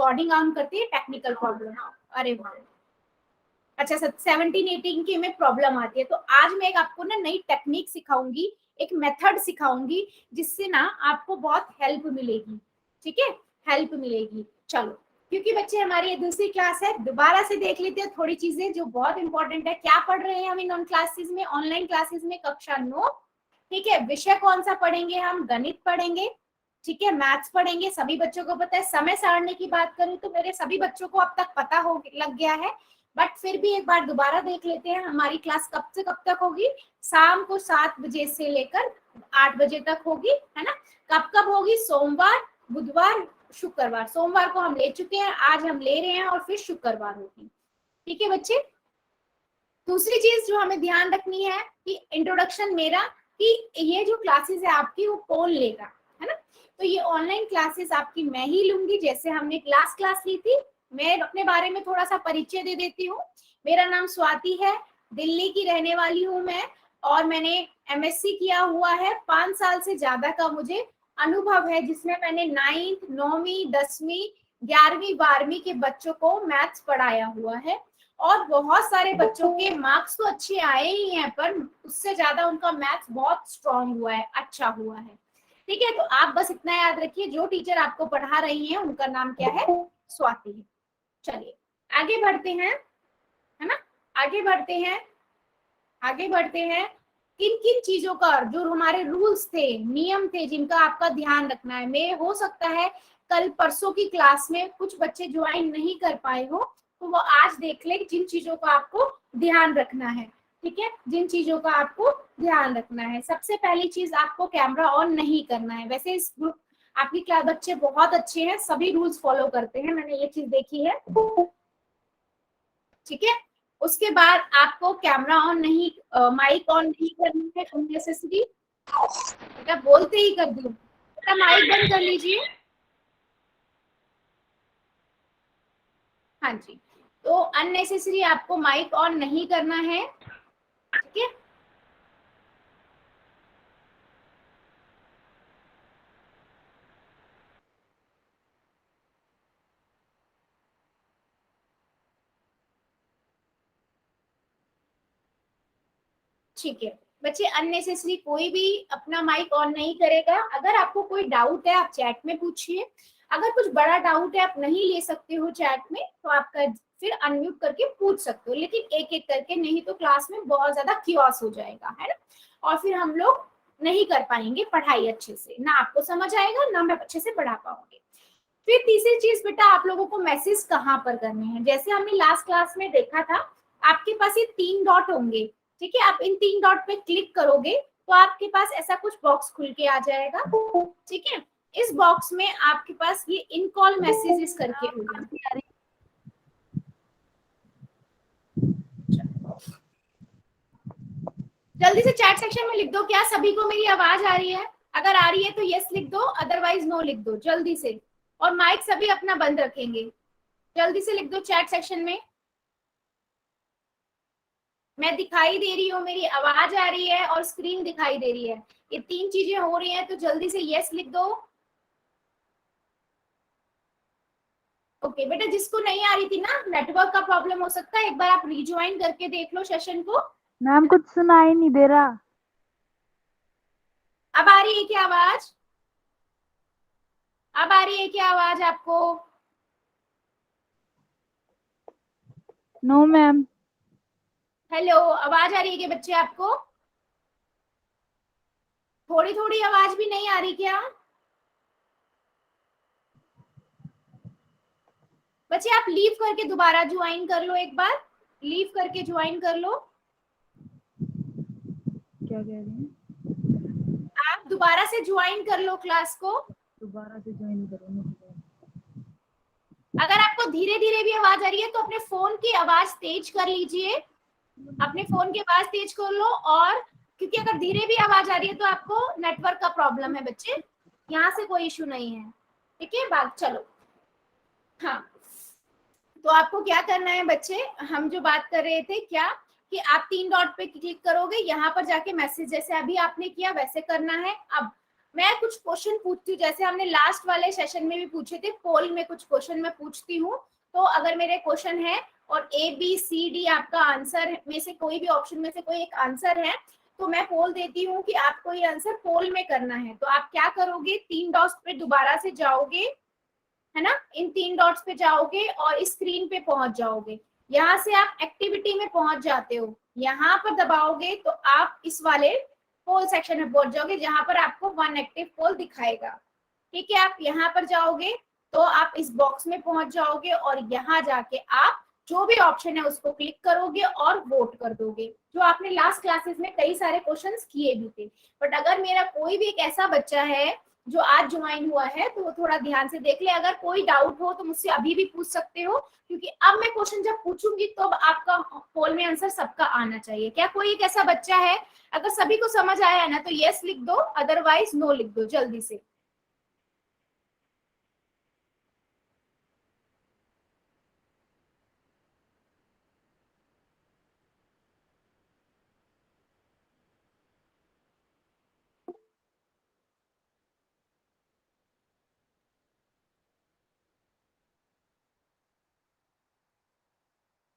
Recording on करती है, technical problem. अरे वाह, अच्छा 17-18 के में प्रॉब्लम आती है। तो आज मैं एक आपको ना नई टेक्निक सिखाऊंगी, एक मेथड सिखाऊंगी, जिससे ना आपको बहुत हेल्प मिलेगी। ठीक है, हेल्प मिलेगी। चलो, क्योंकि बच्चे हमारी ये दूसरी क्लास है, दोबारा से देख लेते हैं थोड़ी चीजें जो बहुत इंपॉर्टेंट है। क्या पढ़ रहे हैं हम इन क्लासेस में, ऑनलाइन क्लासेस में, कक्षा 9। ठीक है, विषय कौन सा पढ़ेंगे हम? गणित पढ़ेंगे। ठीक है, मैथ्स पढ़ेंगे, सभी बच्चों को पता है। समय सारणी की बात करूं तो मेरे सभी बच्चों को अब तक पता हो लग गया है, बट फिर भी एक बार दोबारा देख लेते हैं। हमारी क्लास कब से कब तक होगी? शाम को 7 बजे से लेकर 8 बजे तक होगी, है ना। कब कब होगी? सोमवार, बुधवार, शुक्रवार। सोमवार को हम ले चुके हैं, आज हम ले रहे हैं, और फिर शुक्रवार होगी। ठीक है बच्चे। दूसरी चीज जो हमें ध्यान रखनी है कि इंट्रोडक्शन मेरा, कि ये जो क्लासेस है आपकी वो कौन लेगा, है ना। तो ये ऑनलाइन क्लासेस आपकी मैं ही लूंगी, जैसे हमने क्लास ली थी। मैं अपने बारे में थोड़ा सा परिचय दे देती हूँ। मेरा नाम स्वाति है, दिल्ली की रहने वाली हूँ मैं, और मैंने एमएससी किया हुआ है। 5 साल से ज्यादा का मुझे अनुभव है, जिसमें मैंने 9th 9वीं 10वीं 11वीं 12वीं के बच्चों को मैथ्स पढ़ाया हुआ है। और बहुत सारे बच्चों के मार्क्स तो अच्छे आए ही हैं, पर उससे ज्यादा उनका मैथ्स बहुत स्ट्रांग हुआ है, अच्छा हुआ है। ठीक है, तो आप बस इतना याद रखिए, जो टीचर आपको पढ़ा रही हैं उनका नाम क्या है? स्वाति है। चलिए आगे बढ़ते हैं, है ना। आगे बढ़ते हैं, आगे बढ़ते हैं। किन किन चीजों का, जो हमारे रूल्स थे, नियम थे, जिनका आपका ध्यान रखना है। मैं हो सकता है कल परसों की क्लास में कुछ बच्चे ज्वाइन नहीं कर पाए हो, तो वो आज देख ले जिन चीजों का आपको ध्यान रखना है। ठीक है, जिन चीजों का आपको ध्यान रखना है। सबसे पहली चीज, आपको कैमरा ऑन नहीं करना है। वैसे इस ग्रुप आपकी क्लास बच्चे बहुत अच्छे हैं, सभी रूल्स फॉलो करते हैं, मैंने ये चीज देखी है। ठीक है, उसके बाद आपको कैमरा ऑन नहीं, माइक ऑन नहीं करना है अननेसेसरी। बेटा बोलते ही कर दूं, बेटा माइक बंद कर लीजिए। हाँ जी, तो अननेसेसरी आपको माइक ऑन नहीं करना है। ठीक है, ठीक है बच्चे, अननेसेसरी कोई भी अपना माइक ऑन नहीं करेगा। अगर आपको कोई डाउट है आप चैट में पूछिए। अगर कुछ बड़ा डाउट है, आप नहीं ले सकते हो चैट में, तो आपका फिर अनम्यूट करके पूछ सकते हो, लेकिन एक एक करके, नहीं तो क्लास में बहुत ज्यादा क्यूआस हो जाएगा, है ना। और फिर हम लोग नहीं कर पाएंगे पढ़ाई अच्छे से, ना आपको समझ आएगा, ना मैं अच्छे से पढ़ा पाऊंगी। फिर तीसरी चीज बेटा, आप लोगों को मैसेज कहाँ पर करने हैं। जैसे हमने लास्ट क्लास में देखा था, आपके पास ये 3 डॉट होंगे। ठीक है, आप इन 3 डॉट पे क्लिक करोगे तो आपके पास ऐसा कुछ बॉक्स खुल के आ जाएगा। ठीक है, इस बॉक्स में आपके पास ये इन कॉल मैसेजेस करके होगा। जल्दी से चैट सेक्शन में लिख दो, क्या सभी को मेरी आवाज आ रही है? अगर आ रही है तो यस लिख दो, अदरवाइज नो लिख दो जल्दी से। और माइक सभी अपना बंद रखेंगे। जल्दी से लिख दो चैट सेक्शन में। मैं दिखाई दे रही हूँ, मेरी आवाज आ रही है और स्क्रीन दिखाई दे रही है, ये 3 चीजें हो रही हैं, तो जल्दी से यस लिख दो। ओके बेटा, जिसको नहीं आ रही थी ना, नेटवर्क का प्रॉब्लम हो सकता है, एक बार आप रिज्वाइन करके देख लो सेशन को। मैम कुछ सुनाई नहीं दे रहा। अब आ रही है क्या आवाज? अब आ रही है क्या आवाज आपको? No ma'am. हेलो, आवाज आ रही है क्या बच्चे आपको? थोड़ी थोड़ी आवाज भी नहीं आ रही क्या बच्चे? आप लीव करके दोबारा ज्वाइन कर लो, एक बार लीव करके ज्वाइन कर लो। क्या कह रही हैं? आप दोबारा से ज्वाइन कर लो क्लास को। दोबारा से ज्वाइन करो। अगर आपको धीरे धीरे भी आवाज आ रही है तो अपने फोन की आवाज तेज कर लीजिए, अपने फोन की आवाज तेज कर लो। और क्योंकि अगर धीरे भी आवाज आ रही है तो आपको नेटवर्क का प्रॉब्लम है बच्चे, यहाँ से कोई इशू नहीं है। ठीक है, बात चलो। हाँ, तो आपको क्या करना है बच्चे, हम जो बात कर रहे थे क्या, कि आप 3 डॉट पे क्लिक करोगे, यहाँ पर जाके मैसेज, जैसे अभी आपने किया वैसे करना है। अब मैं कुछ क्वेश्चन पूछती हूँ, जैसे हमने लास्ट वाले सेशन में भी पूछे थे, पोल में कुछ क्वेश्चन मैं पूछती हूँ। तो अगर मेरे क्वेश्चन है और ABCD आपका आंसर में से कोई भी ऑप्शन में से कोई एक आंसर है, तो मैं पोल देती हूँ कि आपको ये आंसर पोल में करना है। तो आप क्या करोगे, 3 डॉट्स पे दोबारा से जाओगे, है ना, इन 3 डॉट्स पे जाओगे और स्क्रीन पे पहुंच जाओगे। यहाँ से आप एक्टिविटी में पहुंच जाते हो, यहाँ पर दबाओगे तो आप इस वाले पोल सेक्शन में पहुंच जाओगे, जहां पर आपको 1 एक्टिव पोल दिखाएगा। ठीक है, आप यहाँ पर जाओगे तो आप इस बॉक्स में पहुंच जाओगे और यहाँ जाके आप जो भी ऑप्शन है उसको क्लिक करोगे और वोट कर दोगे, जो आपने लास्ट क्लासेस में कई सारे क्वेश्चंस किए भी थे। बट अगर मेरा कोई भी एक ऐसा बच्चा है जो आज ज्वाइन हुआ है, तो वो थोड़ा ध्यान से देख ले। अगर कोई डाउट हो तो मुझसे अभी भी पूछ सकते हो, क्योंकि अब मैं क्वेश्चन जब पूछूंगी तो आपका पोल में आंसर सबका आना चाहिए। क्या कोई एक ऐसा बच्चा है, अगर सभी को समझ आया है ना तो यस लिख दो, अदरवाइज नो लिख दो जल्दी से।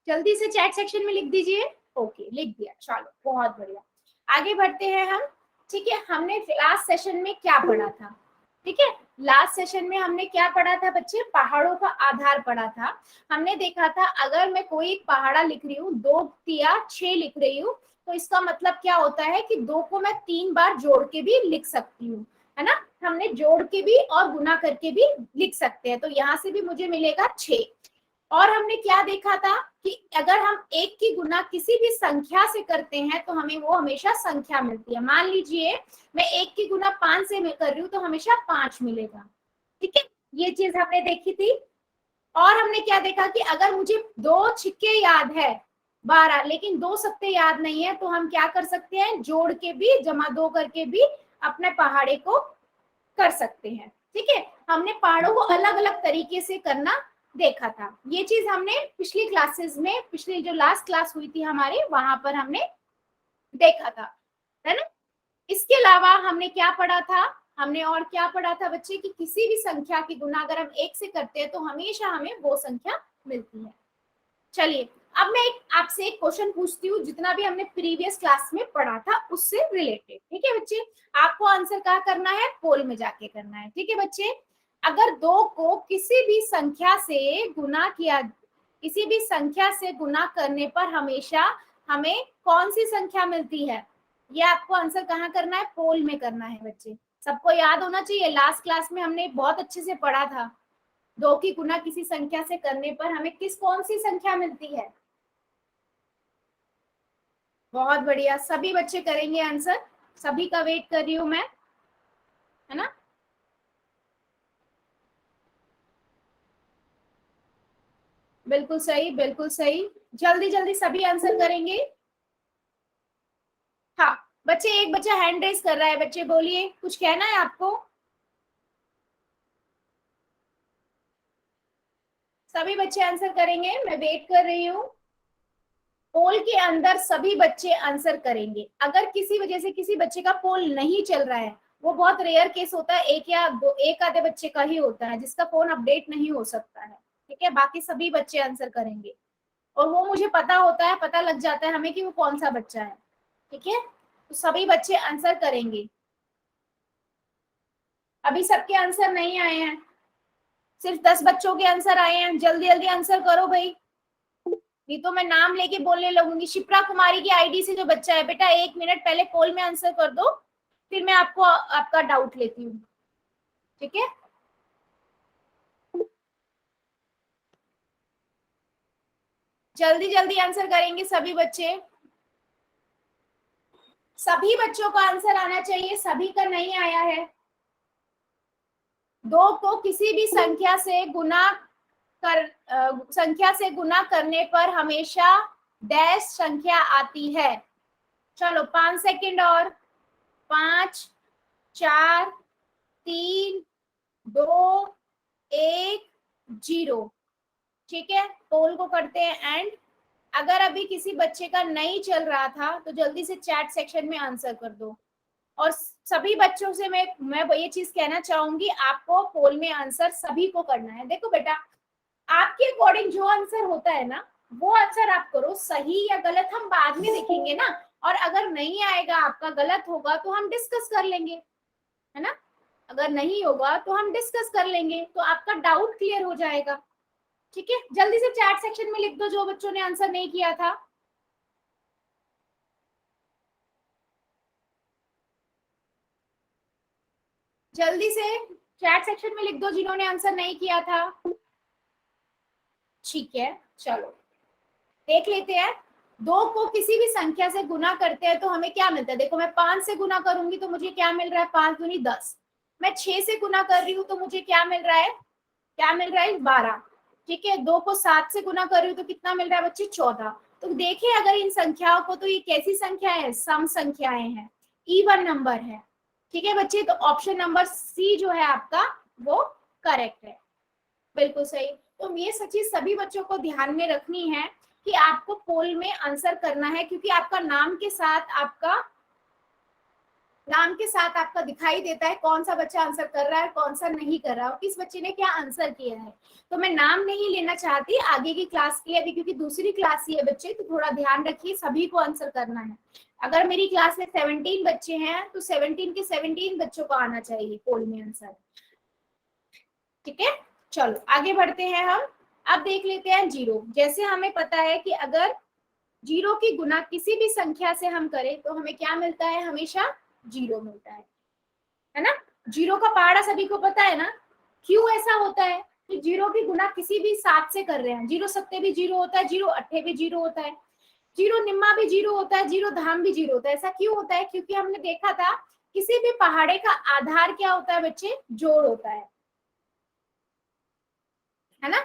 जल्दी से चैट सेक्शन में लिख दीजिए। ओके, लिख दिया, चलो बहुत बढ़िया। आगे बढ़ते हैं हम। ठीक है, हमने लास्ट सेशन में क्या पढ़ा था? ठीक है, लास्ट सेशन में हमने क्या पढ़ा था बच्चे? पहाड़ों का आधार पढ़ा था। हमने देखा था अगर मैं कोई पहाड़ा लिख रही हूँ, 2 या 6 लिख रही हूँ, तो इसका मतलब क्या होता है कि 2 को मैं 3 बार जोड़ के भी लिख सकती हूँ, है ना। हमने जोड़ के भी और गुना करके भी लिख सकते हैं, तो यहाँ से भी मुझे मिलेगा 6। और हमने क्या देखा था कि अगर हम 1 की गुना किसी भी संख्या से करते हैं तो हमें वो हमेशा संख्या मिलती है। मान लीजिए मैं 1 की गुना 5 से कर रही हूँ तो हमेशा 5 मिलेगा। ठीक है, ये चीज हमने देखी थी। और हमने क्या देखा कि अगर मुझे 2 छिक्के याद है 12, लेकिन 2 सत्ते याद नहीं है, तो हम क्या कर सकते हैं, जोड़ के भी जमा 2 करके भी अपने पहाड़े को कर सकते हैं। ठीक है, हमने पहाड़ों को अलग अलग तरीके से करना देखा था। ये चीज हमने पिछली क्लासेस में, पिछली जो लास्ट क्लास हुई थी हमारी, वहां पर हमने देखा था, है ना। इसके अलावा हमने क्या पढ़ा था? हमने और क्या पढ़ा था बच्चे कि किसी भी संख्या की गुना अगर हम 1 से करते हैं तो हमेशा हमें वो संख्या मिलती है। चलिए, अब मैं आपसे एक क्वेश्चन पूछती हूँ, जितना भी हमने प्रीवियस क्लास में पढ़ा था उससे रिलेटेड। ठीक है बच्चे, आपको आंसर क्या करना है? पोल में जाके करना है। ठीक है बच्चे, अगर 2 को किसी भी संख्या से गुना किया, किसी भी संख्या से गुना करने पर हमेशा हमें कौन सी संख्या मिलती है, ये आपको आंसर कहाँ करना है? पोल में करना है बच्चे। सबको याद होना चाहिए, लास्ट क्लास में हमने बहुत अच्छे से पढ़ा था, 2 की गुना किसी संख्या से करने पर हमें कौन सी संख्या मिलती है। बहुत बढ़िया, सभी बच्चे करेंगे आंसर, सभी का वेट कर रही हूँ मैं, है ना। बिल्कुल सही, बिल्कुल सही, जल्दी जल्दी सभी आंसर करेंगे। हाँ बच्चे, एक बच्चा हैंड रेस कर रहा है, बच्चे बोलिए, कुछ कहना है आपको? सभी बच्चे आंसर करेंगे, मैं वेट कर रही हूँ। पोल के अंदर सभी बच्चे आंसर करेंगे। अगर किसी वजह से किसी बच्चे का पोल नहीं चल रहा है, वो बहुत रेयर केस होता है, एक या दो, एक आधे बच्चे का ही होता है जिसका फोन अपडेट नहीं हो सकता है। ठीक है, बाकी सभी बच्चे आंसर करेंगे और वो मुझे पता होता है, पता लग जाता है हमें कि वो कौन सा बच्चा है। ठीक है, तो सभी बच्चे आंसर करेंगे। अभी सबके आंसर नहीं आए हैं, सिर्फ 10 बच्चों के आंसर आए हैं। जल्दी जल्दी आंसर करो भाई, नहीं तो मैं नाम लेके बोलने लगूंगी। शिप्रा कुमारी की आईडी से जो बच्चा है, बेटा 1 मिनट पहले पोल में आंसर कर दो, फिर मैं आपको आपका डाउट लेती हूँ। ठीक है, जल्दी जल्दी आंसर करेंगे सभी बच्चे, सभी बच्चों का आंसर आना चाहिए, सभी का नहीं आया है। 2 को किसी भी संख्या से गुना संख्या से गुना करने पर हमेशा डैश संख्या आती है। चलो 5 सेकंड और, 5 4 3 2 1 0। ठीक है, पोल को करते हैं एंड। अगर अभी किसी बच्चे का नहीं चल रहा था तो जल्दी से चैट सेक्शन में आंसर कर दो, और सभी बच्चों से मैं ये चीज कहना चाहूंगी, आपको पोल में आंसर सभी को करना है। देखो बेटा, आपके अकॉर्डिंग जो आंसर होता है ना, वो आंसर आप करो। सही या गलत हम बाद में देखेंगे ना, और अगर नहीं आएगा, आपका गलत होगा, तो हम डिस्कस कर लेंगे, है ना। अगर नहीं होगा तो हम डिस्कस कर लेंगे, तो आपका डाउट क्लियर हो जाएगा। ठीक है, जल्दी से चैट सेक्शन में लिख दो जो बच्चों ने आंसर नहीं किया था। जल्दी से चैट सेक्शन में लिख दो जिन्होंने आंसर नहीं किया था। ठीक है, चलो देख लेते हैं। 2 को किसी भी संख्या से गुना करते हैं तो हमें क्या मिलता है। देखो, मैं 5 से गुना करूंगी तो मुझे क्या मिल रहा है, 5 दूनी 10। मैं 6 से गुना कर रही हूँ तो मुझे क्या मिल रहा है, 12। ठीक है, 2 को 7 से गुना कर रही हूँ तो कितना मिल रहा है बच्चे, 14। तो देखिए अगर इन संख्याओं को, तो ये कैसी संख्या है, सम संख्याएं हैं, इवन नंबर है। ठीक है बच्चे, तो ऑप्शन नंबर सी जो है आपका वो करेक्ट है, बिल्कुल सही। तो ये चीज सभी बच्चों को ध्यान में रखनी है कि आपको पोल में आंसर करना है, क्योंकि आपका नाम के साथ आपका दिखाई देता है कौन सा बच्चा आंसर कर रहा है, कौन सा नहीं कर रहा है, और किस बच्चे ने क्या आंसर किया है। तो मैं नाम नहीं लेना चाहती आगे की क्लास के लिए अभी, क्योंकि दूसरी क्लास ही है बच्चे, तो थोड़ा ध्यान रखिए, सभी को आंसर करना है। अगर मेरी क्लास में 17 बच्चे हैं तो 17 के 17 बच्चों को आना चाहिए पोल में आंसर। ठीक है, चलो आगे बढ़ते हैं हम। अब देख लेते हैं जीरो। जैसे हमें पता है कि अगर जीरो की गुना किसी भी संख्या से हम करें तो हमें क्या मिलता है, हमेशा जीरो मिलता है ना। जीरो का पहाड़ा सभी को पता है ना। क्यों ऐसा होता है कि जीरो की गुना किसी भी 7 से कर रहे हैं, जीरो सत्ते भी जीरो होता है, जीरो अट्ठे भी जीरो होता है, जीरो निम्मा भी जीरो होता है, जीरो धाम भी जीरो होता है। ऐसा क्यों होता है, क्योंकि हमने देखा था किसी भी पहाड़े का आधार क्या होता है बच्चे, जोड़ होता है ना।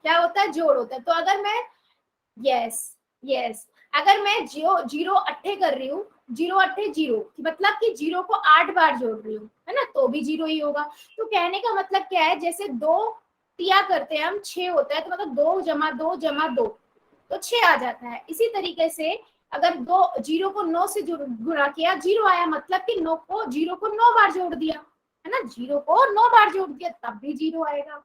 क्या होता है, जोड़ होता है। तो अगर मैं यस अगर मैं जीरो अट्ठे कर रही हूँ, जीरो अट्ठे जीरो, मतलब कि जीरो को 8 बार जोड़ रही हूँ, है ना, तो भी जीरो ही होगा। तो कहने का मतलब क्या है, जैसे 2 तिया करते हैं हम, 6 होता है, तो मतलब 2 जमा 2 जमा 2 तो 6 आ जाता है। इसी तरीके से अगर जीरो को 9 से गुणा किया, जीरो आया, मतलब कि जीरो को 9 बार जोड़ दिया, है ना, जीरो को 9 बार जोड़ दिया तब भी जीरो आएगा।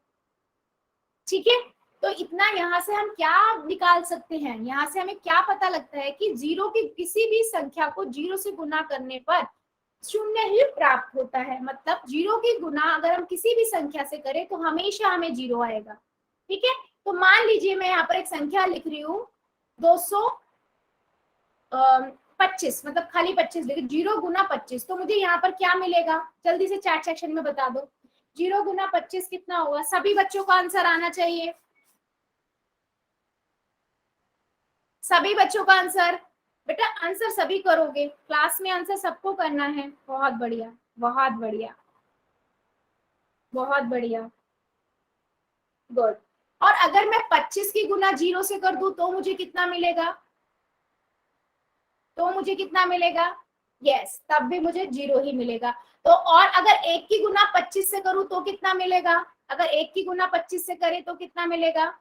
ठीक है, तो इतना यहाँ से हम क्या निकाल सकते हैं, यहाँ से हमें क्या पता लगता है कि जीरो की किसी भी संख्या को जीरो से गुना करने पर शून्य ही प्राप्त होता है। मतलब जीरो की गुना अगर हम किसी भी संख्या से करें तो हमेशा हमें जीरो आएगा। ठीक है, तो मान लीजिए मैं यहाँ पर एक संख्या लिख रही हूँ 225, मतलब खाली 25 लिख, जीरो गुना 25, तो मुझे यहाँ पर क्या मिलेगा, जल्दी से चैट सेक्शन में बता दो। जीरो गुना 25 कितना होगा, सभी बच्चों का आंसर आना चाहिए, सभी बच्चों का आंसर। बेटा आंसर सभी करोगे, क्लास में आंसर सबको करना है। बहुत बढ़िया, बहुत बढ़िया, बहुत बढ़िया, गुड। और अगर मैं 25 की गुना जीरो से कर दूं तो मुझे कितना मिलेगा, यस, तब भी मुझे जीरो ही मिलेगा। तो और अगर 1 की गुना 25 से करूं तो कितना मिलेगा, अगर 1 की गुना 25 से करें तो कितना मिलेगा,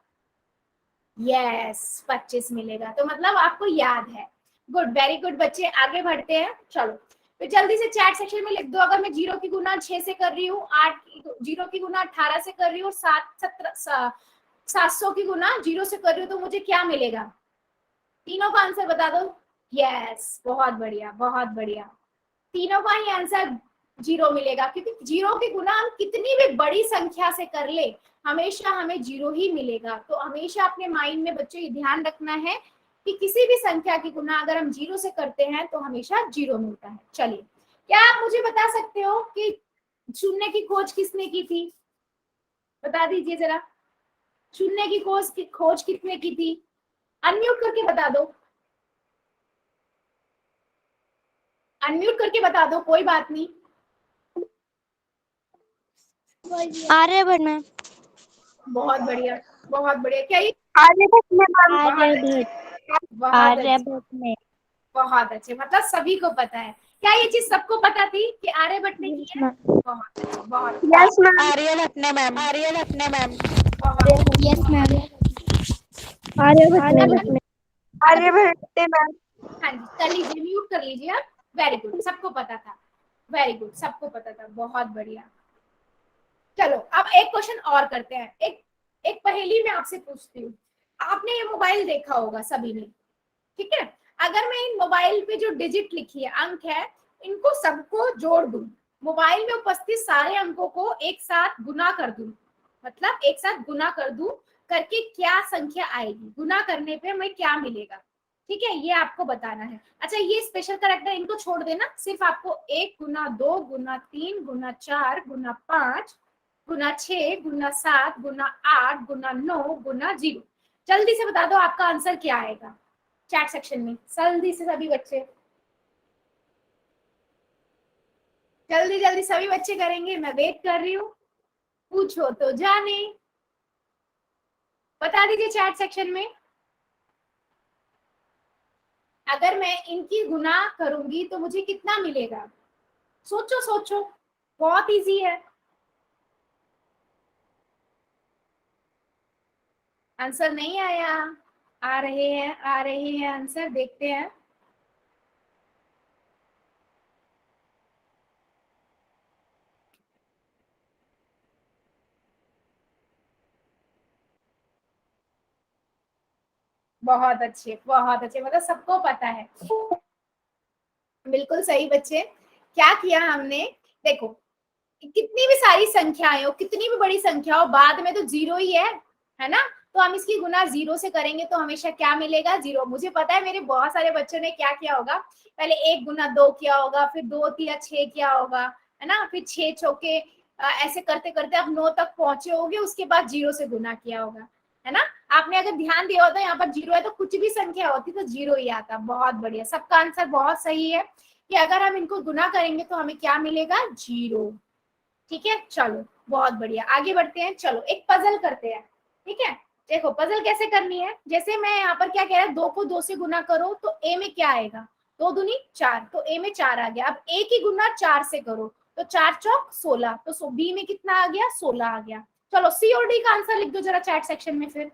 यस 25 मिलेगा। तो मतलब आपको याद है, गुड, वेरी गुड बच्चे, आगे बढ़ते हैं। चलो तो जल्दी से चैट सेक्शन में लिख दो, अगर मैं जीरो की गुना 6 से कर रही हूँ, जीरो की गुना 18 से कर रही हूँ, 700 की गुना जीरो से कर रही हूँ, तो मुझे क्या मिलेगा, तीनों का आंसर बता दो। यस, बहुत बढ़िया, बहुत बढ़िया, तीनों का ही आंसर जीरो मिलेगा, क्योंकि जीरो की गुना हम कितनी भी बड़ी संख्या से कर ले हमेशा हमें जीरो ही मिलेगा। तो हमेशा अपने माइंड में बच्चों ये ध्यान रखना है कि किसी भी संख्या की गुना अगर हम जीरो से करते हैं तो हमेशा जीरो मिलता है। चलिए, क्या आप मुझे बता सकते हो कि शून्य की खोज किसने की थी, बता दीजिए जरा, शून्य की खोज किसने की थी, अनम्यूट करके बता दो, अनम्यूट करके बता दो, कोई बात नहीं। आर्यभट्ट में। बहुत बढ़िया, बहुत बढ़िया, क्या ये आर्यभट्ट में मैम। आर्यभट्ट में, बहुत अच्छे, मतलब सभी को पता है। क्या ये चीज सबको पता थी कि आर्यभट्ट ने की है, बहुत अच्छे, बहुत यस मैम। आर्यभट्ट ने मैम। आर्यभट्ट ने मैम। Yes ma'am. आर्यभट्ट ने मैम। हाँ जी, कर लीजिए, म्यूट कर लीजिए आप, वेरी गुड, सबको पता था, वेरी गुड, सबको पता था, बहुत बढ़िया। चलो अब एक क्वेश्चन और करते हैं। एक पहेली मैं आपसे पूछती हूँ। आपने ये मोबाइल देखा होगा सभी ने, ठीक है? अगर मैं इन मोबाइल पे जो डिजिट लिखी है, अंक है, इनको सबको जोड़ दूं, मोबाइल में उपस्थित सारे अंकों को एक साथ गुना कर दूं, मतलब एक साथ गुना कर दूं, करके क्या संख्या आएगी? गुना करने पे हमें क्या मिलेगा? ठीक है, ये आपको बताना है। अच्छा, ये स्पेशल कैरेक्टर इनको छोड़ देना, सिर्फ आपको 1 गुना 2 गुना 3 गुना 4 गुना 5 गुना 6 गुना 7 गुना 8 गुना 9 गुना 0। जल्दी से बता दो आपका आंसर क्या आएगा चैट सेक्शन में, जल्दी से सभी बच्चे, जल्दी जल्दी सभी बच्चे करेंगे, मैं वेट कर रही हूँ। पूछो तो जाने, बता दीजिए चैट सेक्शन में। अगर मैं इनकी गुना करूंगी तो मुझे कितना मिलेगा? सोचो सोचो, बहुत इजी है। आंसर नहीं आया? आ रहे हैं आंसर, देखते हैं। बहुत अच्छे, बहुत अच्छे, मतलब सबको पता है। बिल्कुल सही बच्चे। क्या किया हमने, देखो, कितनी भी सारी संख्याएं हो, कितनी भी बड़ी संख्या हो, बाद में तो जीरो ही है ना? तो हम इसकी गुना जीरो से करेंगे तो हमेशा क्या मिलेगा? जीरो। मुझे पता है मेरे बहुत सारे बच्चों ने क्या किया होगा, पहले 1 गुना 2 किया होगा, फिर 2 तिया 6 किया होगा, है ना? फिर 6 चौके ऐसे करते करते आप 9 तक पहुंचे होगे, उसके बाद जीरो से गुना किया होगा, है ना? आपने अगर ध्यान दिया होता, यहाँ पर जीरो है तो कुछ भी संख्या होती तो जीरो ही आता। बहुत बढ़िया, सबका आंसर बहुत सही है कि अगर हम इनको गुना करेंगे तो हमें क्या मिलेगा? जीरो। ठीक है, चलो बहुत बढ़िया, आगे बढ़ते हैं। चलो एक पजल करते हैं, ठीक है? देखो पजल कैसे करनी है, जैसे मैं यहाँ पर क्या कह रहा है, 2 को 2 से गुना करो तो ए में क्या आएगा? 2 दूनी 4, तो ए में 4 आ गया। अब ए की गुना 4 से करो तो 4 चौक 16, तो बी में कितना आ गया? 16 आ गया। चलो सी और डी का आंसर लिख दो जरा चैट सेक्शन में। फिर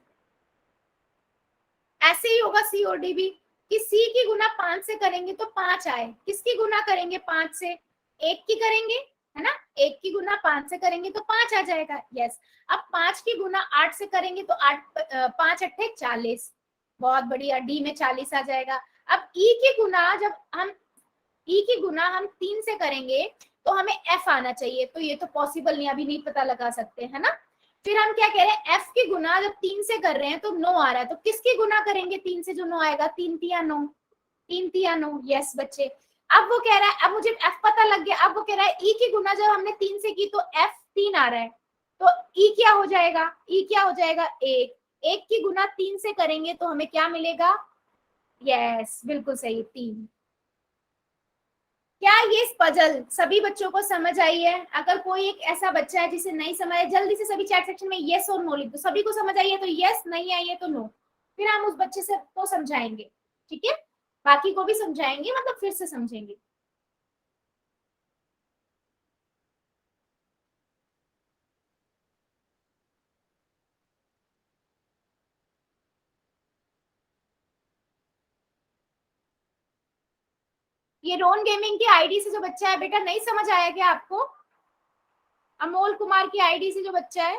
ऐसे ही होगा सी और डी भी, कि सी की गुना 5 से करेंगे तो 5 आए। किसकी गुना करेंगे 5 से? एक की करेंगे, है ना? एक की गुना 5 से करेंगे तो 5 आ जाएगा। यस। अब 5 की गुना 8 से करेंगे तो 8 5 अट्ठे 40। बहुत बढ़िया, डी में 40 आ जाएगा। अब ई की गुना जब हम ई की गुना हम 3 से करेंगे तो हमें एफ आना चाहिए, तो ये तो पॉसिबल नहीं, अभी नहीं पता लगा सकते, है ना? फिर हम क्या कह रहे हैं, एफ की गुना जब 3 से कर रहे हैं तो 9 आ रहा है, तो किसकी गुना करेंगे 3 से जो 9 आएगा? 3 तिया 9, 3 तिया 9। यस बच्चे। अब वो कह रहा है, अब मुझे एफ पता लग गया, अब वो कह रहा है ई की गुना जब हमने 3 से की तो एफ 3 आ रहा है, तो ई क्या हो जाएगा? ई क्या हो जाएगा? 1। एक की गुना 3 से करेंगे तो हमें क्या मिलेगा? यस बिल्कुल सही, 3। क्या ये पजल सभी बच्चों को समझ आई है? अगर कोई एक ऐसा बच्चा है जिसे नहीं समझ आया, जल्दी से सभी चैट सेक्शन में यस और नो लिख दो। सभी को समझ आई है तो यस, नहीं आई है तो नो। फिर हम उस बच्चे से को समझाएंगे, ठीक है? बाकी को भी समझाएंगे, मतलब फिर से समझेंगे। ये रोन गेमिंग की आईडी से जो बच्चा है, बेटा नहीं समझ आया क्या आपको? अमोल कुमार की आईडी से जो बच्चा है,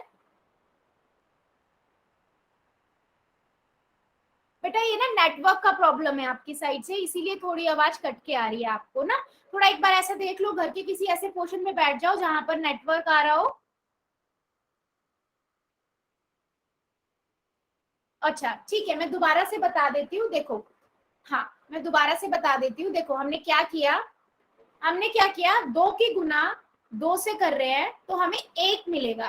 बेटा ये ना नेटवर्क का प्रॉब्लम है आपकी साइड से, इसीलिए थोड़ी आवाज कट के आ रही है आपको ना। थोड़ा एक बार ऐसा देख लो, घर के किसी ऐसे पोर्शन में बैठ जाओ जहां पर नेटवर्क आ रहा हो। अच्छा ठीक है, मैं दोबारा से बता देती हूँ, देखो। हाँ, मैं दोबारा से बता देती हूँ। देखो हमने क्या किया, 2 की गुना 2 से कर रहे हैं तो हमें 1 मिलेगा,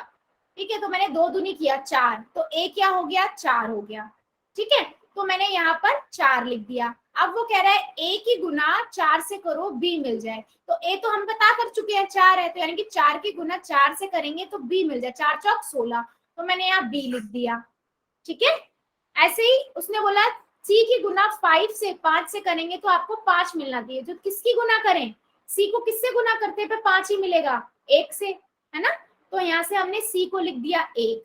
ठीक है? तो मैंने 2 दूनी किया 4, तो ए क्या हो गया? 4 हो गया, ठीक है? तो मैंने यहाँ पर 4 लिख दिया। अब वो कह रहा है ए की गुना 4 से करो बी मिल जाए, तो ए तो हम पता कर चुके हैं 4 है, तो यानी कि 4 की गुना 4 से करेंगे तो बी मिल जाए। 4 चौक 16, तो मैंने यहाँ बी लिख दिया, ठीक है? ऐसे ही उसने बोला सी की गुना 5 से करेंगे तो आपको 5 मिलना चाहिए। जो किसकी गुना करें, सी को किससे गुना करते हैं 5 ही मिलेगा, 1 से, है ना? तो यहाँ से हमने सी को लिख दिया 1,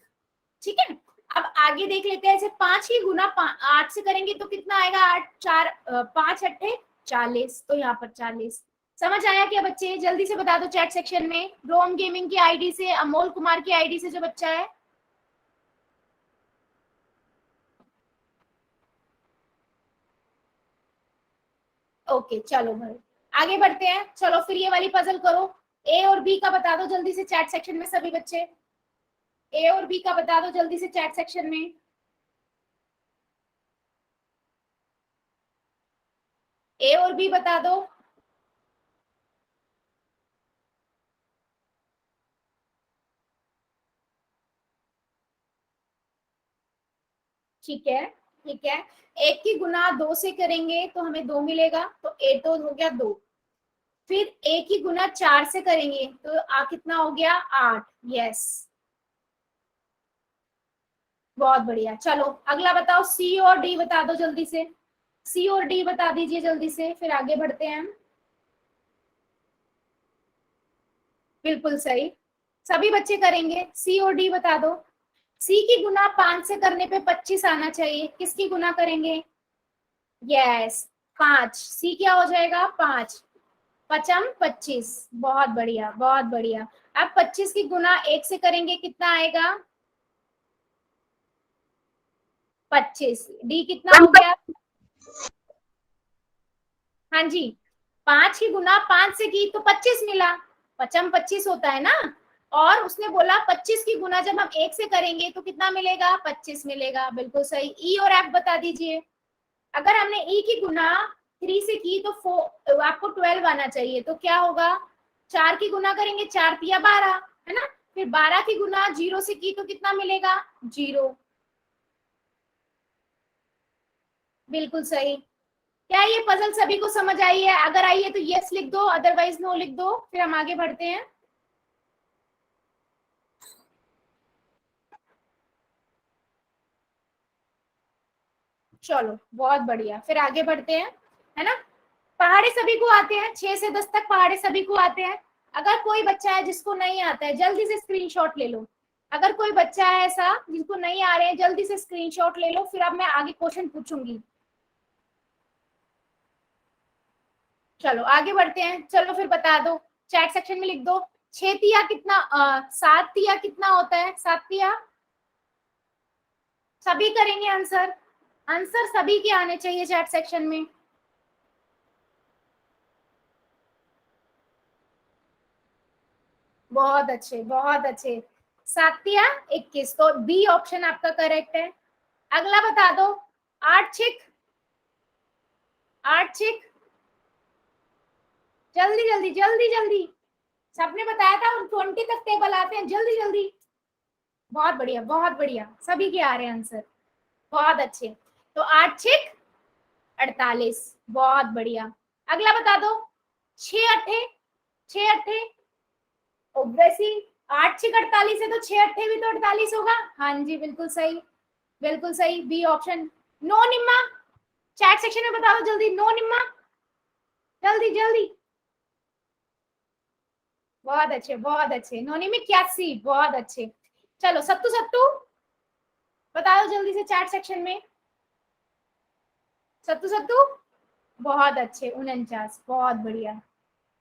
ठीक है? अब आगे देख लेते हैं, ऐसे 5 की गुना 8 से करेंगे तो कितना आएगा? 8 4 5 अट्ठे 40, तो यहाँ पर 40। समझ आया क्या बच्चे? जल्दी से बता दो चैट सेक्शन में। रोम गेमिंग की आईडी से, अमोल कुमार की आईडी से जो बच्चा है। ओके चलो भाई आगे बढ़ते हैं। चलो फिर ये वाली पजल करो। ए और बी का बता दो जल्दी से चैट सेक्शन में सभी बच्चे। ए और बी का बता दो जल्दी से चैट सेक्शन में। ए और बी बता दो। ठीक है ठीक है। एक की गुना 2 से करेंगे तो हमें 2 मिलेगा, तो ए तो हो गया 2। फिर ए की गुना 4 से करेंगे तो कितना हो गया 8। यस बहुत बढ़िया। चलो अगला बताओ, सी और डी बता दो जल्दी से। सी और डी बता दीजिए जल्दी से, फिर आगे बढ़ते हैं। बिल्कुल सही, सभी बच्चे करेंगे। सी और डी बता दो। सी की गुना 5 से करने पे 25 आना चाहिए। किसकी गुना करेंगे? यस 5। सी क्या हो जाएगा 5 पचम 25। बहुत बढ़िया बहुत बढ़िया। अब 25 की गुना 1 से करेंगे कितना आएगा? 25। डी कितना हो गया? हाँ जी 5 की गुना 5 से की तो 25 मिला। पचम 25 होता है ना। और उसने बोला 25 की गुना जब हम 1 से करेंगे तो कितना मिलेगा? 25 मिलेगा। बिल्कुल सही। ई और एफ बता दीजिए। अगर हमने ई की गुना 3 से की तो आपको 12 आना चाहिए, तो क्या होगा? 4 की गुना करेंगे 4 तिया 12 है ना। फिर 12 की गुना 0 से की तो कितना मिलेगा? 0। बिल्कुल सही। क्या ये पजल सभी को समझ आई है? अगर आई है तो यस लिख दो, अदरवाइज नो लिख दो। फिर हम आगे बढ़ते हैं। चलो बहुत बढ़िया, फिर आगे बढ़ते हैं, है ना। पहाड़े सभी को आते हैं, 6 से 10 तक पहाड़े सभी को आते हैं। अगर कोई बच्चा है जिसको नहीं आता है जल्दी से स्क्रीनशॉट ले लो। अगर कोई बच्चा है ऐसा जिसको नहीं आ रहे हैं जल्दी से स्क्रीनशॉट ले लो, फिर अब मैं आगे क्वेश्चन पूछूंगी। चलो आगे बढ़ते हैं। चलो फिर बता दो, चैट सेक्शन में लिख दो। 6 तिया कितना 7 तिया कितना होता है? 7 तिया सभी करेंगे आंसर। आंसर सभी के आने चाहिए चैट सेक्शन में। बहुत अच्छे बहुत अच्छे। 7 या 21, तो बी ऑप्शन आपका करेक्ट है। अगला बता दो, 8 छिक 8 छिक। जल्दी जल्दी जल्दी जल्दी। सबने बताया था 20 तक टेबल आते हैं, जल्दी जल्दी। बहुत बढ़िया बहुत बढ़िया, सभी के आ रहे हैं आंसर। बहुत अच्छे। तो 8 छिक 48। बहुत बढ़िया। अगला बता दो, 6 अट्ठे 6 अट्ठे। ऑब्वियसली 8 छिक 48 है तो 6 अट्ठे भी तो 48 होगा। हाँ जी बिल्कुल सही बिल्कुल सही, बी ऑप्शन। नो निम्मा, चैट सेक्शन में बता दो जल्दी। नो निम्मा, जल्दी जल्दी। बहुत अच्छे बहुत अच्छे। नोनी में 81। बहुत अच्छे। चलो सत्तू सत्तू बता दो जल्दी से चैट सेक्शन में। सत्तू सत्तू बहुत अच्छे 49। बहुत बढ़िया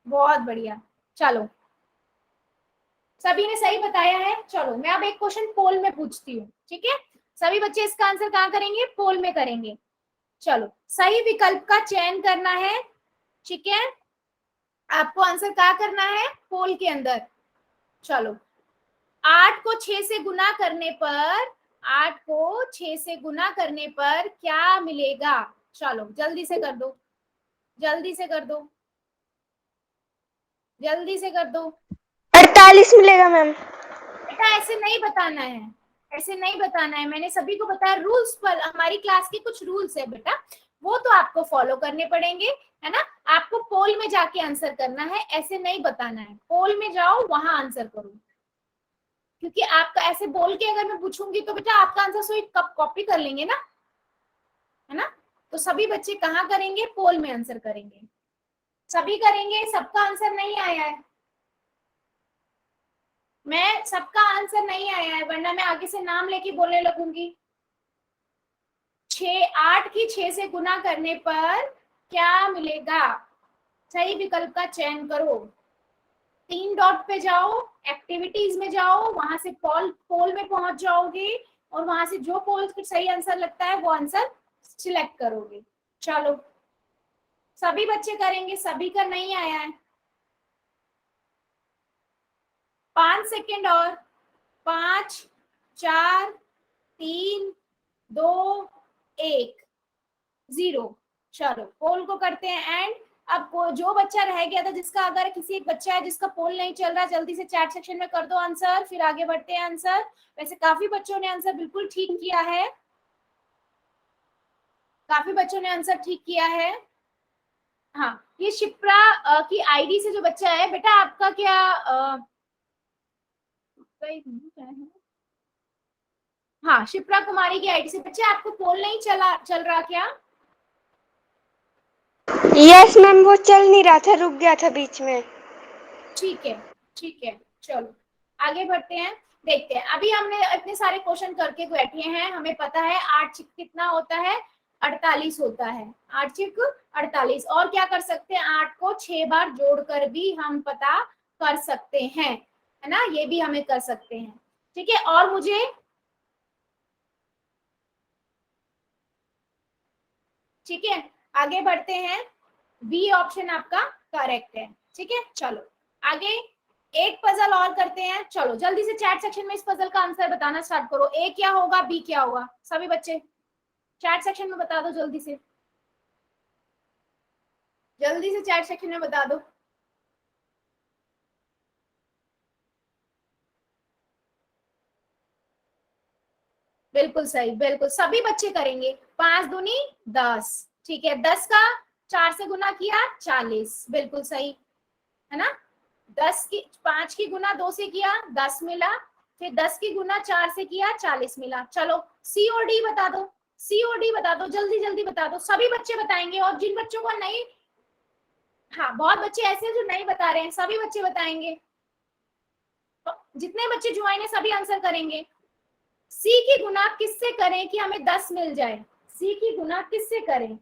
बहुत बढ़िया। चलो सभी ने सही बताया है। चलो मैं अब एक क्वेश्चन पोल में पूछती हूँ, ठीक है। सभी बच्चे इसका आंसर कहाँ करेंगे? पोल में करेंगे। चलो सही विकल्प का चयन करना है, ठीक है। आपको आंसर क्या करना है? पोल के अंदर। चलो 8 को 6 से गुना करने पर 8 को 6 से गुना करने पर क्या मिलेगा? चलो जल्दी से कर दो जल्दी से कर दो जल्दी से कर दो। 48 मिलेगा मैम। बेटा ऐसे नहीं बताना है, ऐसे नहीं बताना है। मैंने सभी को बताया रूल्स पर, हमारी क्लास के कुछ रूल्स है बेटा, वो तो आपको फॉलो करने पड़ेंगे, है ना। आपको पोल में जाके आंसर करना है, ऐसे नहीं बताना है। पोल में जाओ वहां आंसर करो, क्योंकि आपका ऐसे बोल के अगर मैं पूछूंगी तो बेटा आपका आंसर सो कब कॉपी कर लेंगे ना, है ना। तो सभी बच्चे कहाँ करेंगे? पोल में आंसर करेंगे। सभी करेंगे, सबका आंसर नहीं आया है। मैं सबका आंसर नहीं आया है वरना मैं आगे से नाम लेके बोलने लगूंगी। 8 की 6 से गुना करने पर क्या मिलेगा? सही विकल्प का चयन करो। 3 डॉट पे जाओ, एक्टिविटीज में जाओ, वहां से पोल में पहुंच जाओगे और वहां से जो पोल सही आंसर लगता है वो आंसर सिलेक्ट करोगे। चलो सभी बच्चे करेंगे, सभी का नहीं आया है। 5 सेकेंड और, 5 4 3 2 1 0। चलो पोल को करते हैं एंड। अब जो बच्चा रह गया था, जिसका अगर किसी एक बच्चा है जिसका पोल नहीं चल रहा, जल्दी से चैट सेक्शन में कर दो आंसर, फिर आगे बढ़ते हैं आंसर। वैसे काफी बच्चों ने आंसर बिल्कुल ठीक किया है, काफी बच्चों ने आंसर ठीक किया है। हाँ, ये शिप्रा की आईडी से जो बच्चा है, बेटा आपका क्या हाँ, शिप्रा कुमारी की आईडी से बच्चा, आपको पोल नहीं चल रहा क्या? यस मैम, वो चल नहीं रहा था, रुक गया था बीच में। ठीक है, ठीक है, चलो आगे बढ़ते हैं। देखते हैं, अभी हमने इतने सारे क्वेश्चन करके बैठे हैं, हमें पता है 8 चिक कितना होता है, 48 होता है। 8 चिक 48। और क्या कर सकते हैं, 8 को 6 बार जोड़कर भी हम पता कर सकते हैं, है ना, ये भी हमें कर सकते हैं। ठीक है, और मुझे ठीक है, आगे बढ़ते हैं। बी ऑप्शन आपका करेक्ट है। ठीक है, चलो आगे एक पजल और करते हैं। चलो जल्दी से चैट सेक्शन में इस पजल का आंसर बताना स्टार्ट करो। ए क्या होगा, बी क्या होगा, सभी बच्चे चैट सेक्शन में बता दो, जल्दी से चैट सेक्शन में बता दो। बिल्कुल सही, बिल्कुल सभी बच्चे करेंगे। 5 दूनी 10, ठीक है, 10 का 4 से गुना किया 40, बिल्कुल सही है ना। 10 की 5 की गुना 2 से किया 10 मिला, फिर 10 की गुना 4 से किया 40 मिला। चलो सी और डी बता दो, सी और डी बता दो, जल्दी जल्दी बता दो, सभी बच्चे बताएंगे। और जिन बच्चों को नहीं, हाँ बहुत बच्चे ऐसे हैं जो नहीं बता रहे हैं, सभी बच्चे बताएंगे। तो जितने बच्चे ज्वाइन है सभी आंसर करेंगे। सी की गुना किससे करें कि हमें 10 मिल जाए, सी की गुना किससे करें,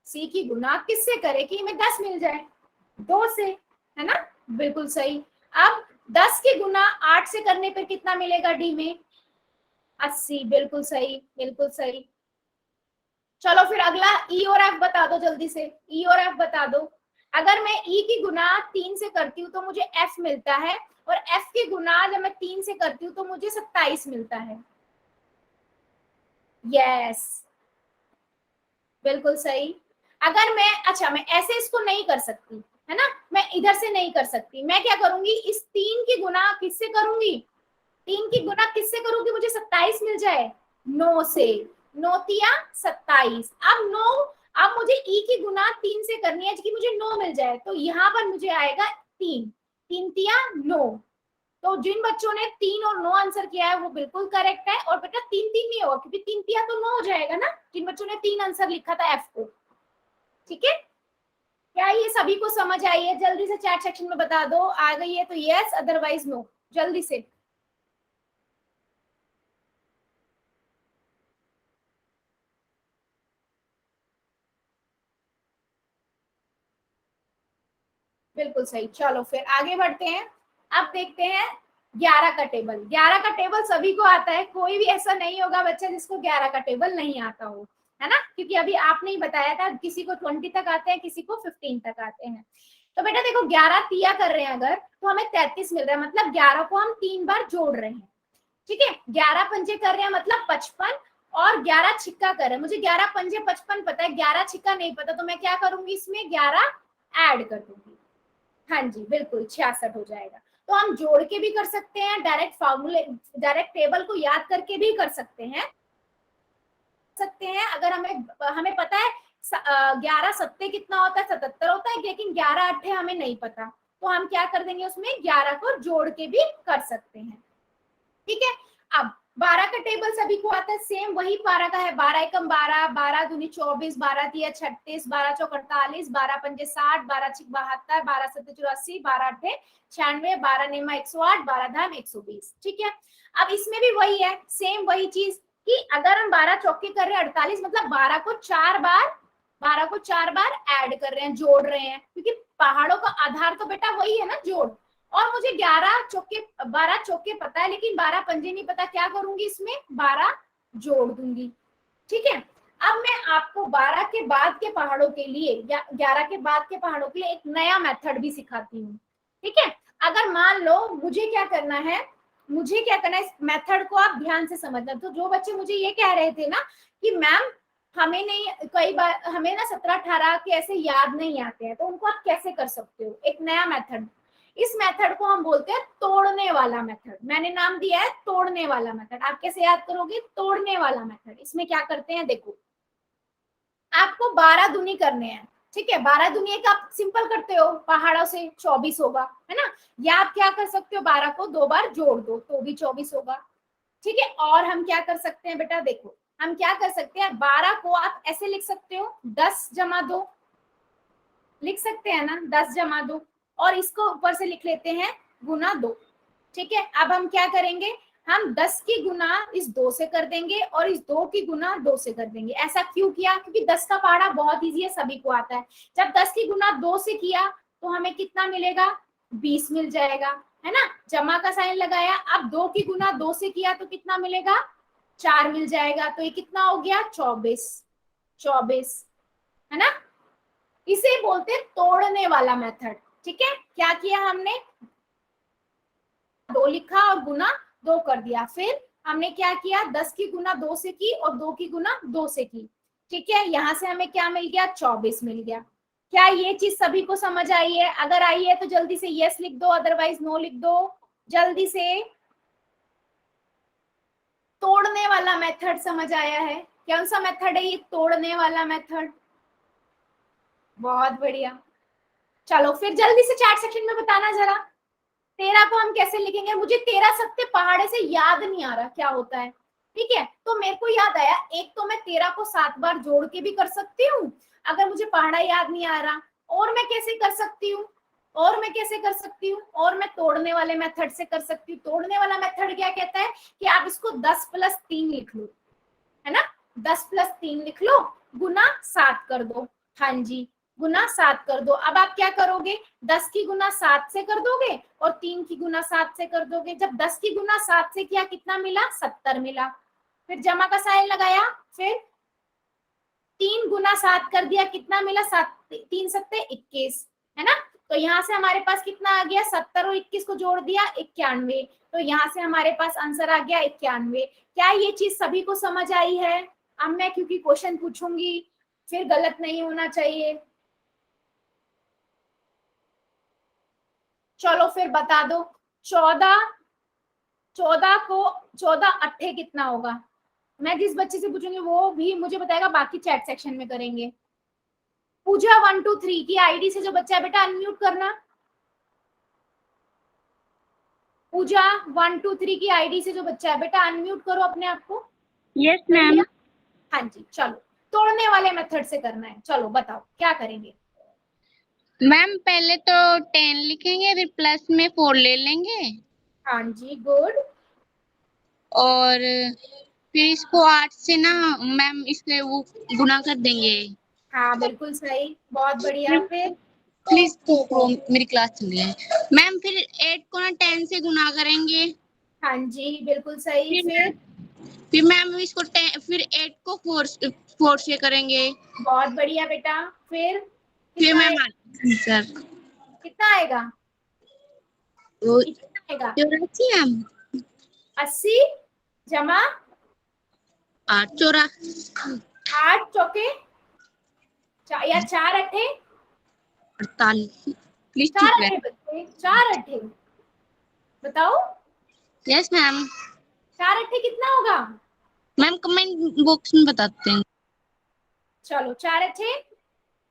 सी की गुना किससे करें कि हमें 10 मिल जाए, 2 से, है ना, बिल्कुल सही। अब 10 की गुना 8 से करने पर कितना मिलेगा डी में, 80, बिल्कुल सही, बिल्कुल सही। चलो फिर अगला ई और एफ बता दो जल्दी से, ई और एफ बता दो। अगर मैं ई की गुना 3 से करती हूँ तो मुझे एफ मिलता है, और एफ की गुना जब मैं 3 से करती हूँ तो मुझे 27 मिलता है। यस, बिल्कुल सही। अगर मैं, अच्छा मैं ऐसे इसको नहीं कर सकती, है ना, मैं इधर से नहीं कर सकती, मैं क्या करूंगी, इस 3 की गुना किससे करूंगी, 3 की गुना किससे करूंगी मुझे 27 मिल जाए, 9 से, 9 तिया 27। अब 9, अब मुझे ई की गुना 3 से करनी है कि मुझे 9 मिल जाए, तो यहाँ पर मुझे आएगा 3, 3 तिया 9। तो जिन बच्चों ने 3 और 9 आंसर किया है वो बिल्कुल करेक्ट है। और बेटा 3 3 नहीं होगा क्योंकि 3 तिया तो 9 हो जाएगा ना, जिन बच्चों ने 3 आंसर लिखा था एफ को। ठीक है, क्या ये सभी को समझ आई है, जल्दी से चैट सेक्शन में बता दो, आ गई है तो यस, अदरवाइज नो, जल्दी से। बिल्कुल सही। चलो फिर आगे बढ़ते हैं। अब देखते हैं 11 का टेबल। 11 का टेबल सभी को आता है, कोई भी ऐसा नहीं होगा बच्चा जिसको 11 का टेबल नहीं आता हो, है ना, क्योंकि अभी आपने ही बताया था किसी को 20 तक आते हैं, किसी को 15 तक आते हैं। तो बेटा देखो 11 तिया कर रहे हैं अगर, तो हमें 33 मिल रहा है, मतलब 11 को हम 3 बार जोड़ रहे हैं। ठीक है, 11 पंजे कर रहे हैं मतलब 55, और 11 छिक्का कर रहे हैं, मुझे 11 पंजे 55 पता है, 11 छिक्का नहीं पता, तो मैं क्या करूंगी, इसमें 11 ऐड कर दूंगी। हाँ जी, बिल्कुल 66 हो जाएगा। तो हम जोड़ के भी कर सकते हैं, डायरेक्ट फॉर्मूले, डायरेक्ट टेबल को याद करके भी कर सकते हैं। अगर हमें पता है 11 सत्ते कितना होता है, 77 होता है, लेकिन 11 अट्ठे हमें नहीं पता, तो हम क्या कर देंगे, उसमें 11 को जोड़ के भी कर सकते हैं। ठीक है, अब 12 का टेबल सभी को आता है, सेम वही 12 का है, 12 एकम 12, 12 दूनी 24, 12 तिया 36, 12 चौक 48, 12 पंजे 60, 12 छिक 72, 12 सत्ते 84, 12 अट्ठे 96, 12 नेमा 108, 12 धाम 120। ठीक है, अब इसमें भी वही है, सेम वही चीज कि अगर हम 12 चौके कर रहे हैं 48, मतलब 12 को 4 बार 12 को 4 बार ऐड कर रहे हैं, जोड़ रहे हैं, क्योंकि पहाड़ों का आधार तो बेटा वही है ना, जोड़। और मुझे 12 चौके पता है, लेकिन 12 पंजे नहीं पता, क्या करूंगी इसमें 12 जोड़ दूंगी। ठीक है, अब मैं आपको 12 के बाद के पहाड़ों के लिए या 11 के बाद के पहाड़ों के लिए एक नया मेथड भी सिखाती हूँ। ठीक है, अगर मान लो मुझे क्या करना है, इस मेथड को आप ध्यान से समझना। तो जो बच्चे मुझे ये कह रहे थे ना कि मैम हमें नहीं, कई बार हमें ना 17-18 के ऐसे याद नहीं आते हैं, तो उनको आप कैसे कर सकते हो, एक नया मेथड। इस मेथड को हम बोलते हैं तोड़ने वाला मेथड। मैंने नाम दिया है तोड़ने वाला मेथड। आप कैसे याद करोगे, तोड़ने वाला मेथड। इसमें क्या करते हैं, देखो आपको 12 दूनी करने हैं। ठीक है, 12 दूनी एक आप सिंपल करते हो, पहाड़ों से 24 होगा, है ना। या आप क्या कर सकते हो, 12 को 2 बार जोड़ दो तो भी 24 होगा। ठीक है, और हम क्या कर सकते हैं बेटा, देखो हम क्या कर सकते हैं, 12 को आप ऐसे लिख सकते हो 10 जमा 2, लिख सकते हैं ना, 10 जमा 2, और इसको ऊपर से लिख लेते हैं गुना 2। ठीक है, अब हम क्या करेंगे, हम 10 की गुना इस 2 से कर देंगे और इस 2 की गुना 2 से कर देंगे। ऐसा क्यों किया, क्योंकि 10 का पहाड़ा बहुत इजी है, सभी को आता है। जब 10 की गुना 2 से किया तो हमें कितना मिलेगा, 20 मिल जाएगा, है ना। जमा का साइन लगाया, अब 2 की गुना 2 से किया तो कितना मिलेगा, 4 मिल जाएगा। तो ये कितना हो गया, 24, है ना। इसे बोलते हैं तोड़ने वाला मेथड। ठीक है, क्या किया हमने, 2 लिखा और गुना 2 कर दिया। फिर हमने क्या किया, 10 की गुना 2 से की और 2 की गुना 2 से की। ठीक है, यहां से हमें क्या मिल गया, 24 मिल गया। क्या ये चीज सभी को समझ आई है, अगर आई है तो जल्दी से यस लिख दो, अदरवाइज नो लिख दो जल्दी से। तोड़ने वाला मेथड समझ आया है, कौन सा मेथड है ये, तोड़ने वाला मेथड। बहुत बढ़िया, चलो फिर जल्दी से चैट सेक्शन में बताना जरा, 13 को हम कैसे लिखेंगे। मुझे 13 सत्ते पहाड़े से याद नहीं आ रहा क्या होता है। ठीक है, तो मेरे को याद आया, एक तो मैं 13 को 7 बार जोड़ के भी कर सकती हूँ अगर मुझे पहाड़ा याद नहीं आ रहा। और मैं कैसे कर सकती हूँ, और मैं तोड़ने वाले मेथड से कर सकती हूँ। तोड़ने वाला मेथड क्या कहता है कि आप इसको 10 + 3 लिख लो, है ना, 10 + 3 लिख लो, गुना 7 कर दो। हाँ जी, गुना 7 कर दो। अब आप क्या करोगे, 10 की गुना 7 से कर दोगे और 3 की गुना 7 से कर दोगे। जब 10 की गुना 7 से किया कितना मिला, 70 मिला। फिर जमा का साइन लगाया, फिर 3 गुना 7 कर दिया, कितना मिला, 7 3 सत्ते 21, है ना। तो यहाँ से हमारे पास कितना आ गया, 70 और 21 को जोड़ दिया 91। तो यहाँ से हमारे पास आंसर आ गया 91। क्या ये चीज सभी को समझ आई है। अब मैं क्योंकि क्वेश्चन पूछूंगी, फिर गलत नहीं होना चाहिए। चलो फिर बता दो, 14 को 14 अट्ठे कितना होगा। मैं जिस बच्चे से पूछूंगी वो भी मुझे बताएगा, बाकी चैट सेक्शन में करेंगे। पूजा 1 2 3 की आईडी से जो बच्चा है बेटा अनम्यूट करना। पूजा 1 2 3 की आईडी से जो बच्चा है बेटा अनम्यूट करो अपने आप को। Yes ma'am. हाँ जी, चलो तोड़ने वाले मेथड से करना है। चलो बताओ क्या करेंगे। मैम पहले तो 10 लिखेंगे, फिर प्लस में 4 ले लेंगे हाँ जी, गुड। और फिर इसको 8 से ना मैम इसके वो गुना कर देंगे। हाँ बिल्कुल सही, बहुत बढ़िया। फिर प्लीज तो मेरी क्लास चल रही है मैम। फिर 8 को ना 10 से गुना करेंगे। हाँ जी बिल्कुल सही। फिर मैम इसको फिर 8 को 4 से करेंगे। बहुत बढ़िया बेटा। फिर फिर कितना मैम आंसर कितना आएगा, वो कितना आएगा, 84 मैम। 80 जमा 8 चौरा 8 चौके या 4 अट्ठे, 48। प्लीज 4 चुप अट्ठे बच्चे, 4 अट्ठे बताओ, यस मैम। 4 अट्ठे कितना होगा। मैम कमेंट बॉक्स में बताते हैं। चलो 4 अट्ठे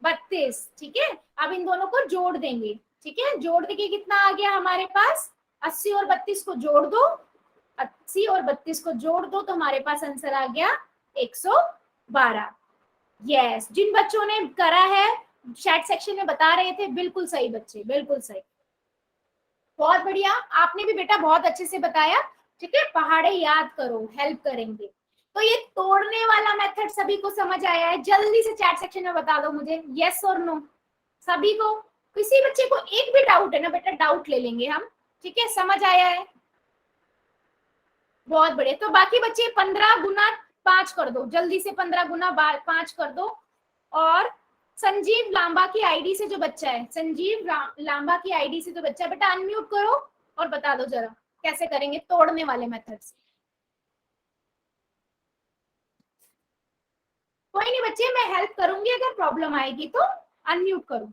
32। ठीक है, अब इन दोनों को जोड़ देंगे। ठीक है, जोड़ देंगे, कितना आ गया हमारे पास, 80 और 32 को जोड़ दो, 80 और 32 को जोड़ दो तो हमारे पास आंसर आ गया 112। यस, जिन बच्चों ने करा है चैट सेक्शन में बता रहे थे, बिल्कुल सही बच्चे, बिल्कुल सही, बहुत बढ़िया। आपने भी बेटा बहुत अच्छे से बताया। ठीक है, पहाड़े याद करो, हेल्प करेंगे। तो ये तोड़ने वाला मेथड सभी को समझ आया है? जल्दी से चैट सेक्शन में बता दो मुझे, यस और नो। सभी को? किसी बच्चे को एक भी डाउट है ना बेटा, डाउट ले लेंगे हम, ठीक है? समझ आया है? बहुत बढ़िया। तो बाकी बच्चे 15 गुना 5 कर दो, जल्दी से 15 गुना 5 कर दो। और संजीव लांबा की आईडी से जो बच्चा है, संजीव लांबा की आईडी से जो बच्चा है, बेटा अनम्यूट करो और बता दो जरा कैसे करेंगे तोड़ने वाले मेथड से। कोई नहीं बच्चे, मैं हेल्प करूंगी, अगर प्रॉब्लम आएगी तो अनम्यूट करो।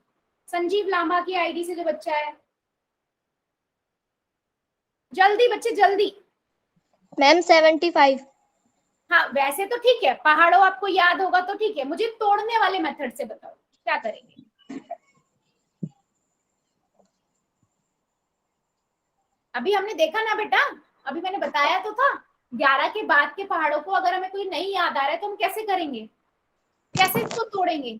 संजीव लांबा की आईडी से जो बच्चा है, जल्दी बच्चे जल्दी। मैम 75। हाँ वैसे तो ठीक है, पहाड़ों आपको याद होगा तो ठीक है, मुझे तोड़ने वाले मेथड से बताओ क्या करेंगे। अभी हमने देखा ना बेटा, अभी मैंने बताया तो था 11 के बाद के पहाड़ों को अगर हमें कोई नहीं याद आ रहा है तो हम कैसे करेंगे, कैसे इसको तोड़ेंगे?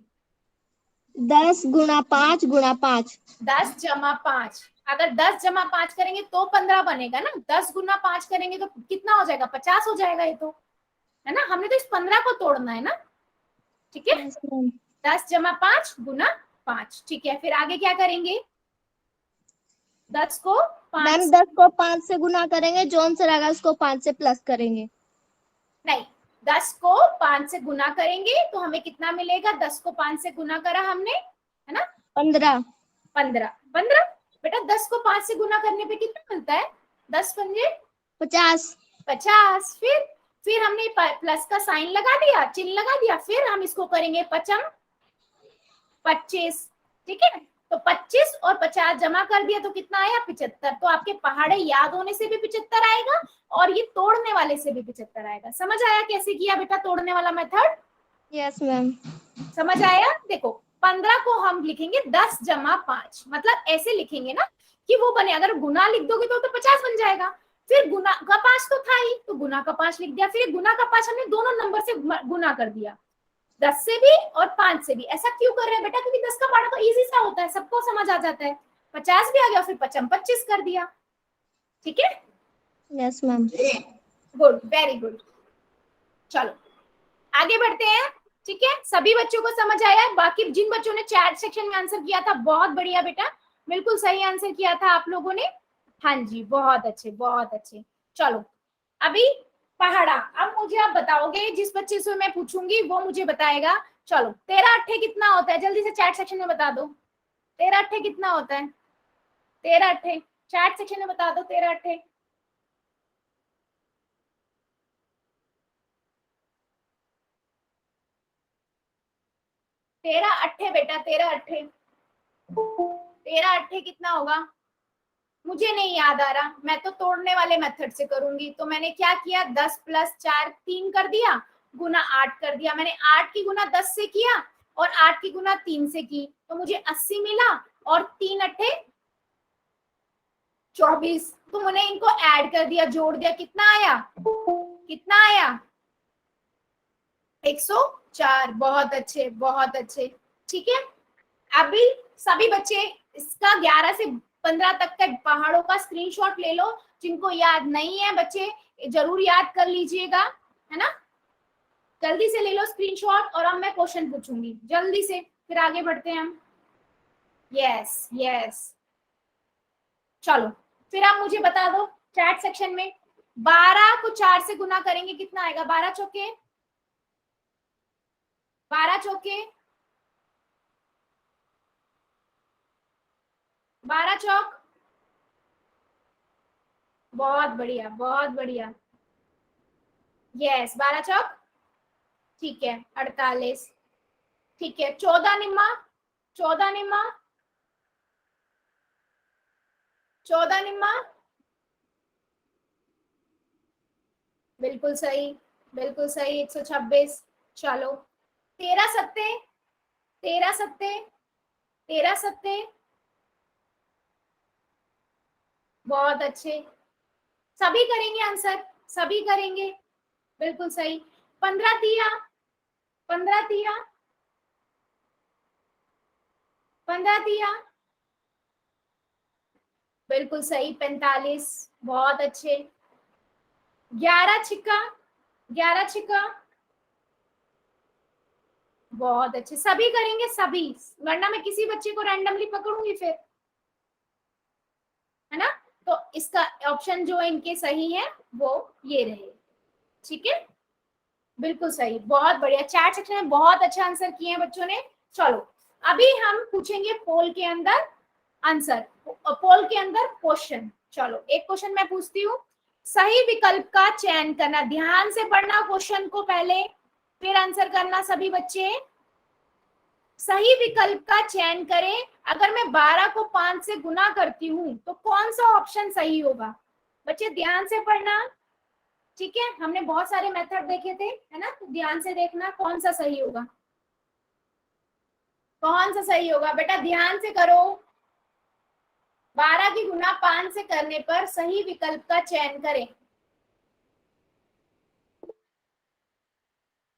10 गुणा 5 गुणा 5। 10 जमा 5, अगर 10 जमा 5 करेंगे तो 15 बनेगा ना, 10 गुना 5 करेंगे तो कितना हो जाएगा, 50 हो जाएगा ये तो, है ना? हमने तो इस 15 को तोड़ना है ना, ठीक है? 10 जमा 5 गुना 5, ठीक है? फिर आगे क्या करेंगे? 10 को 5, मैम 10 को 5 से गुना करेंगे, जोन से रहेगा उसको 5 से प्लस करेंगे। नहीं, 10 को 5 से गुना करेंगे तो हमें कितना मिलेगा? 10 को 5 से गुना करा हमने, है ना? 15। 15 बेटा 10 को 5 से गुना करने पे कितना मिलता है? 10 पंजे 50। 50। फिर हमने प्लस का साइन लगा दिया, चिन्ह लगा दिया, फिर हम इसको करेंगे 25, ठीक है? तो 25 और 50 जमा कर दिया तो कितना आया? 75। तो आपके पहाड़े याद होने से भी 75 आएगा और ये तोड़ने वाले से भी 75 आएगा। समझ आया कैसे किया बेटा तोड़ने वाला मेथड? Yes ma'am. समझ आया? देखो 15 को हम लिखेंगे 10 जमा 5, मतलब ऐसे लिखेंगे ना कि वो बने, अगर गुना लिख दोगे तो 50 बन जाएगा। फिर गुना का 5 तो था ही, तो गुना का 5 लिख दिया। फिर गुना का 5 हमने दोनों नंबर से गुना कर दिया, 10 से भी और 5 से भी। ऐसा क्यों कर रहे हैं बेटा? क्योंकि 10 का पहाड़ा तो इजी सा होता है, सबको समझ आ जाता है। 50 भी आ गया, फिर 25 कर दिया, ठीक है? Yes ma'am. Good, very good. चलो आगे बढ़ते हैं, ठीक है? सभी बच्चों को समझ आया है? बाकी जिन बच्चों ने चैट सेक्शन में आंसर किया था, बहुत बढ़िया बेटा, बिल्कुल सही आंसर किया था आप लोगों ने। हाँ जी, बहुत अच्छे बहुत अच्छे। चलो अभी पहाड़ा, अब मुझे आप बताओगे, जिस बच्चे से मैं पूछूंगी वो मुझे बताएगा। चलो 13 अट्ठे कितना होता है, जल्दी से चैट सेक्शन में बता दो। 13 अट्ठे कितना होता है? 13 अट्ठे चैट सेक्शन में बता दो। 13 अट्ठे 13 अट्ठे बेटा, 13 अट्ठे 13 अट्ठे कितना होगा? मुझे नहीं याद आ रहा, मैं तो तोड़ने वाले मेथड से करूंगी। तो मैंने क्या किया, 10 + 4 3 कर दिया, गुना 8 कर दिया। मैंने 8 की गुना 10 से किया और 8 की गुना 3 से की, तो मुझे 80 मिला। और 3 अट्ठे 24, तो मैंने इनको ऐड कर दिया, जोड़ दिया, कितना आया? कितना आया? 104। बहुत अच्छे बहुत अच्छे, ठीक है? अभी सभी बच्चे इसका 11 से 15 तक का पहाड़ों का स्क्रीनशॉट ले लो। जिनको याद नहीं है बच्चे जरूर याद कर लीजिएगा, है ना? जल्दी से ले लो स्क्रीनशॉट। और अब मैं क्वेश्चन पूछूंगी जल्दी से, फिर आगे बढ़ते हैं हम। यस यस, चलो फिर आप मुझे बता दो चैट सेक्शन में, 12 को 4 से गुना करेंगे कितना आएगा? 12 चौके 12 चौके 12 चौक। बहुत बढ़िया बहुत बढ़िया, यस 12 चौक, ठीक है 48, ठीक है 14 निम्मा 14 निम्मा 14 निम्मा, बिल्कुल सही बिल्कुल सही, 126। चलो 13 सत्ते 13 सत्ते 13 सत्ते, बहुत अच्छे, सभी करेंगे आंसर, सभी करेंगे, बिल्कुल सही। 15 तिया 15 तिया 15 तिया, बिल्कुल सही 45, बहुत अच्छे। 11 छिक्का 11 छिका, बहुत अच्छे, सभी करेंगे सभी, वरना मैं किसी बच्चे को रैंडमली पकड़ूंगी फिर, है ना। तो इसका ऑप्शन जो इनके सही है वो ये रहे, ठीक है, बिल्कुल सही, बहुत बढ़िया। चैट सेक्शन में बहुत अच्छा आंसर किए हैं बच्चों ने। चलो अभी हम पूछेंगे पोल के अंदर आंसर, पोल के अंदर क्वेश्चन। चलो एक क्वेश्चन मैं पूछती हूँ, सही विकल्प का चयन करना, ध्यान से पढ़ना क्वेश्चन को पहले, फिर आंसर करना सभी बच्चे। सही विकल्प का चयन करें, अगर मैं 12 को 5 से गुना करती हूँ तो कौन सा ऑप्शन सही होगा? बच्चे ध्यान से पढ़ना, ठीक है, हमने बहुत सारे मेथड देखे थे, है ना, तो ध्यान से देखना कौन सा सही होगा, कौन सा सही होगा बेटा, ध्यान से करो। 12 की गुना 5 से करने पर सही विकल्प का चयन करें।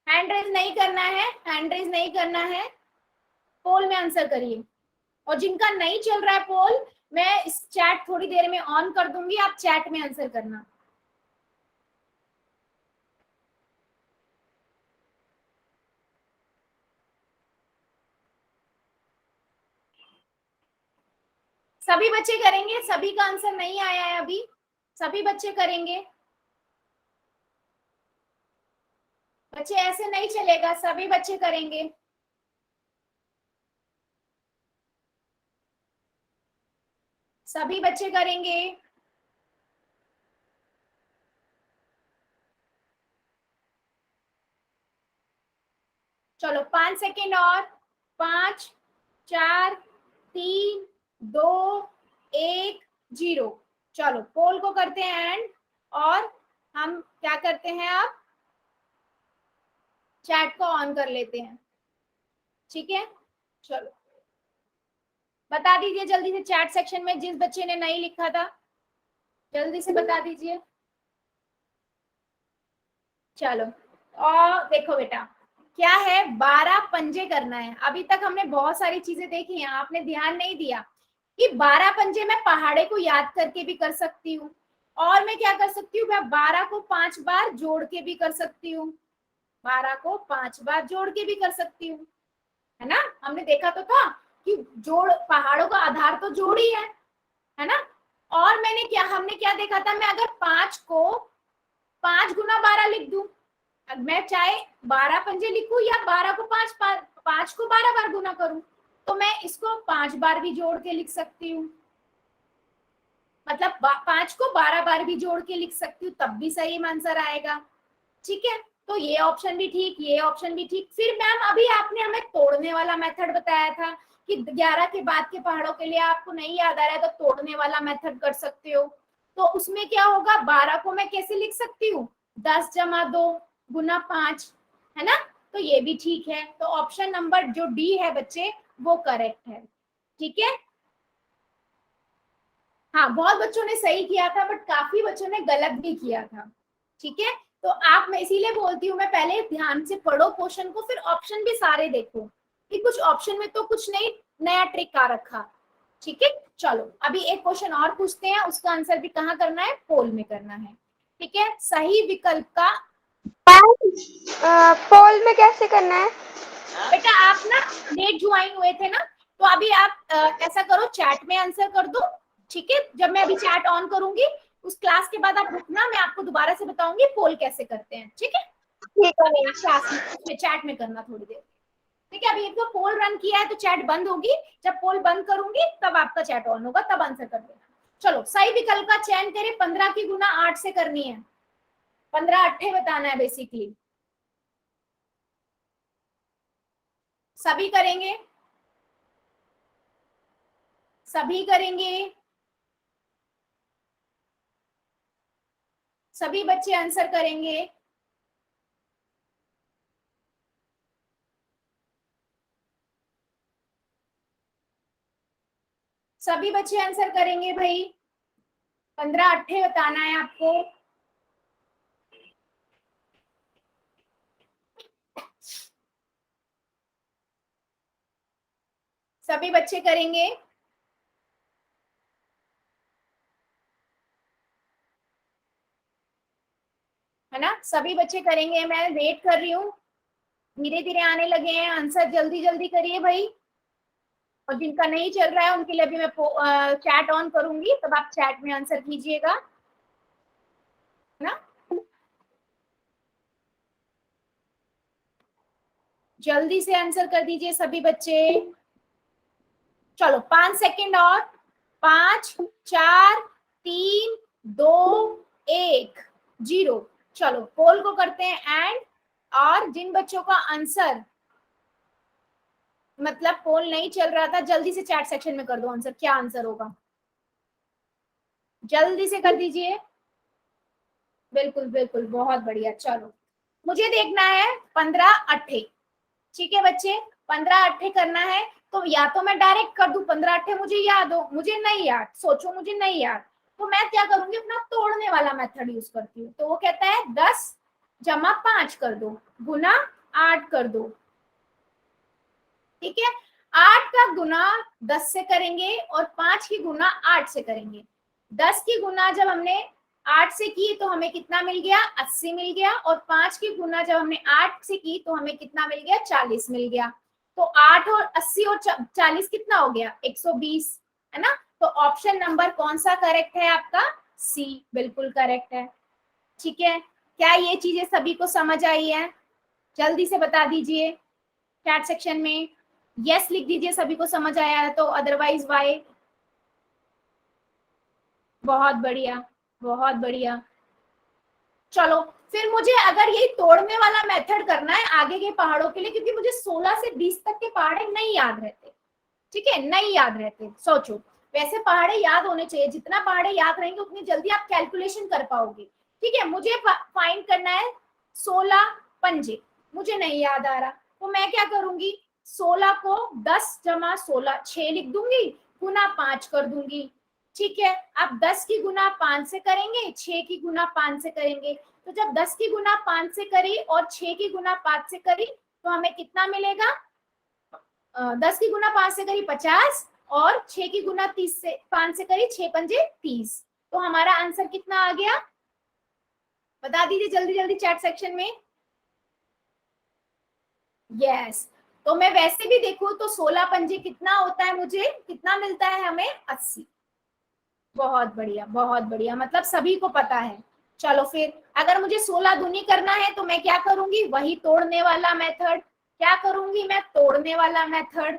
हैंड रेज नहीं करना है, हैंड रेज नहीं करना है, पोल में आंसर करिए। और जिनका नहीं चल रहा है पोल, मैं इस चैट थोड़ी देर में ऑन कर दूंगी, आप चैट में आंसर करना। सभी बच्चे करेंगे, सभी का आंसर नहीं आया है अभी, सभी बच्चे करेंगे। बच्चे ऐसे नहीं चलेगा, सभी बच्चे करेंगे। सभी बच्चे करेंगे। चलो 5 सेकेंड और, 5 4 3 2 1 0। चलो पोल को करते हैं एंड, और हम क्या करते हैं अब, चैट को ऑन कर लेते हैं, ठीक है। चलो बता दीजिए जल्दी से चैट सेक्शन में, जिस बच्चे ने नहीं लिखा था जल्दी से बता दीजिए। चलो और देखो बेटा, क्या है, 12 पंजे करना है। अभी तक हमने बहुत सारी चीजें देखी हैं, आपने ध्यान नहीं दिया कि 12 पंजे मैं पहाड़े को याद करके भी कर सकती हूँ, और मैं क्या कर सकती हूँ, मैं 12 को 5 बार जोड़ के भी कर सकती हूँ, 12 को 5 बार जोड़ के भी कर सकती हूँ, है ना। हमने देखा तो था कि जोड़, पहाड़ों का आधार तो जोड़ ही है ना। और मैंने क्या, हमने क्या देखा था, मैं अगर 5 को 5 गुना 12 लिख दूं, मैं चाहे 12 पंजे लिखूं या 12 को 5 को 12 बार गुना करूं, तो मैं इसको 5 बार भी जोड़ के लिख सकती हूँ, मतलब 5 को 12 बार भी जोड़ के लिख सकती हूँ, तब भी सही आंसर आएगा, ठीक है। तो ये ऑप्शन भी ठीक, ये ऑप्शन भी ठीक। फिर मैम अभी आपने हमें तोड़ने वाला मेथड बताया था कि 11 के बाद के पहाड़ों के लिए आपको नहीं याद आ रहा है तो तोड़ने वाला मेथड कर सकते हो। तो उसमें क्या होगा, 12 को मैं कैसे लिख सकती हूँ, 10 जमा 2 गुना 5, है ना। तो ये भी ठीक है, तो ऑप्शन नंबर जो डी है बच्चे वो करेक्ट है, ठीक है। हाँ बहुत बच्चों ने सही किया था, बट काफी बच्चों ने गलत भी किया था, ठीक है। तो आप, मैं इसीलिए बोलती हूँ, मैं पहले ध्यान से पढ़ो क्वेश्चन को, फिर ऑप्शन भी सारे देखो कि कुछ ऑप्शन में तो कुछ नहीं नया ट्रिक आ रखा, ठीक है। चलो अभी एक क्वेश्चन और पूछते हैं, उसका आंसर भी कहाँ करना है, पोल में करना है, ठीक है। सही विकल्प का, पोल में कैसे करना है? बेटा आप ना लेट ज्वाइन हुए थे ना, तो अभी आप ऐसा करो, चैट में आंसर कर दो, ठीक है। जब मैं अभी चैट ऑन करूंगी उस क्लास के बाद आप रुकना, मैं आपको दोबारा से बताऊंगी पोल कैसे करते हैं, ठीक है। ठीक है। अभी आप क्लास में चैट में करना थोड़ी देर, ठीक है। अभी एक तो पोल रन किया है तो चैट बंद होगी, जब पोल बंद करूंगी तब आपका चैट ऑन होगा, तब आंसर कर देना। चलो सही विकल्प का चयन करें, 15 की गुना 8 से करनी है, 15 अट्ठे बताना है बेसिकली, सभी करेंगे, सभी करेंगे, सभी बच्चे आंसर करेंगे। सभी बच्चे आंसर करेंगे भाई, 15 अट्ठे बताना है आपको। सभी बच्चे करेंगे, है ना, सभी बच्चे करेंगे, मैं वेट कर रही हूँ, धीरे धीरे आने लगे हैं आंसर, जल्दी जल्दी करिए भाई। और जिनका नहीं चल रहा है उनके लिए भी मैं चैट ऑन करूंगी, तब आप चैट में आंसर कीजिएगा, है ना। जल्दी से आंसर कर दीजिए सभी बच्चे। चलो 5 सेकंड और, 5 4 3 2 1 0। चलो पोल को करते हैं एंड, और जिन बच्चों का आंसर मतलब पोल नहीं चल रहा था, जल्दी से चैट सेक्शन में कर दो आंसर, क्या आंसर होगा जल्दी से कर दीजिए। बिल्कुल बिल्कुल, बहुत बढ़िया। चलो मुझे देखना है 15 अट्ठे, ठीक है बच्चे, 15 अट्ठे करना है। तो या तो मैं डायरेक्ट कर दूं 15 अट्ठे, मुझे याद हो, मुझे नहीं याद, सोचो मुझे नहीं याद, तो मैं क्या करूंगी, अपना तोड़ने वाला मेथड यूज करती हूँ। तो वो कहता है 10 जमा 5 कर दो गुना 8 कर दो, ठीक है। 8 का गुना 10 से करेंगे और 5 की गुना 8 से करेंगे। 10 की गुना जब हमने 8 से की तो हमें कितना मिल गया, 80 मिल गया, और 5 की गुना जब हमने 8 से की तो हमें कितना मिल गया, 40 मिल गया। तो 8 और 80 और 40 कितना हो गया, 120, है ना। तो ऑप्शन नंबर कौन सा करेक्ट है आपका, सी बिल्कुल करेक्ट है, ठीक है। क्या ये चीजें सभी को समझ आई है, जल्दी से बता दीजिए चैट सेक्शन में, यस लिख दीजिए सभी को समझ आया है तो, अदरवाइज वाई। बहुत बढ़िया बहुत बढ़िया। चलो फिर मुझे अगर यही तोड़ने वाला मेथड करना है आगे के पहाड़ों के लिए, क्योंकि मुझे 16 से 20 तक के पहाड़े नहीं याद रहते, ठीक है, नहीं याद रहते। सोचो वैसे पहाड़े याद होने चाहिए, जितना पहाड़े याद रहेंगे उतनी जल्दी आप कैलकुलेशन कर पाओगे, ठीक है। मुझे फाइंड करना है 16 पंजे, मुझे नहीं याद आ रहा, तो मैं क्या करूंगी, 16 को 10 जमा 16 6 लिख दूंगी, गुना 5 कर दूंगी, ठीक है। अब 10 की गुना 5 से करेंगे, 6 की गुना 5 से करेंगे, तो जब 10 की गुना 5 से करी और 6 की गुना 5 से करी तो हमें कितना मिलेगा, 10 की गुना 5 से करी 50, और 6 की गुना 30 से 5 से करी 6 पंजे 30, तो हमारा आंसर कितना आ गया, बता दीजिए जल्दी जल्दी चैट सेक्शन में। यस, तो मैं वैसे भी देखूं तो 16 पंजे कितना होता है, मुझे कितना मिलता है, हमें 80। बहुत बढ़िया बहुत बढ़िया, मतलब सभी को पता है। चलो फिर अगर मुझे 16 दूनी करना है तो मैं क्या करूंगी, वही तोड़ने वाला मेथड, क्या करूंगी मैं, तोड़ने वाला मेथड,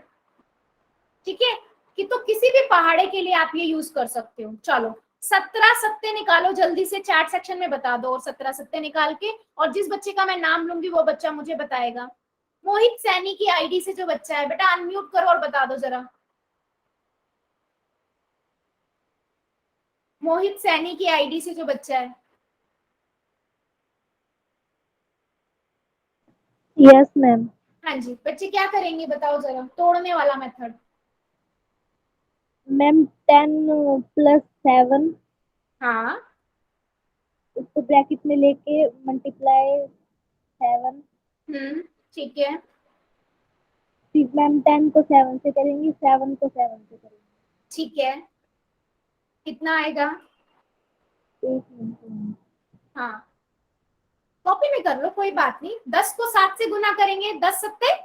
ठीक है। कि तो किसी भी पहाड़े के लिए आप ये यूज कर सकते हो। चलो 17 सत्ते निकालो जल्दी से, चैट सेक्शन में बता दो, और 17 सत्ते निकाल के, और जिस बच्चे का मैं नाम लूंगी वो बच्चा मुझे बताएगा। मोहित सैनी की आईडी से जो बच्चा है, बेटा अनम्यूट करो और बता दो जरा, मोहित सैनी की आईडी से जो बच्चा है। Yes ma'am. हाँ जी, बच्चे क्या करेंगे बताओ जरा, तोड़ने वाला मेथड। मैम 10 + 7 हाँ उसको ब्रैकेट में लेके मल्टीप्लाई 7, ठीक है, फिर मैम 10 को 7 से करेंगे, 7 को 7 से करेंगे। ठीक है, कितना आएगा, एक मिनट। हाँ कॉपी में कर लो कोई बात नहीं। 10 को 7 से गुना करेंगे, 10 सत्ते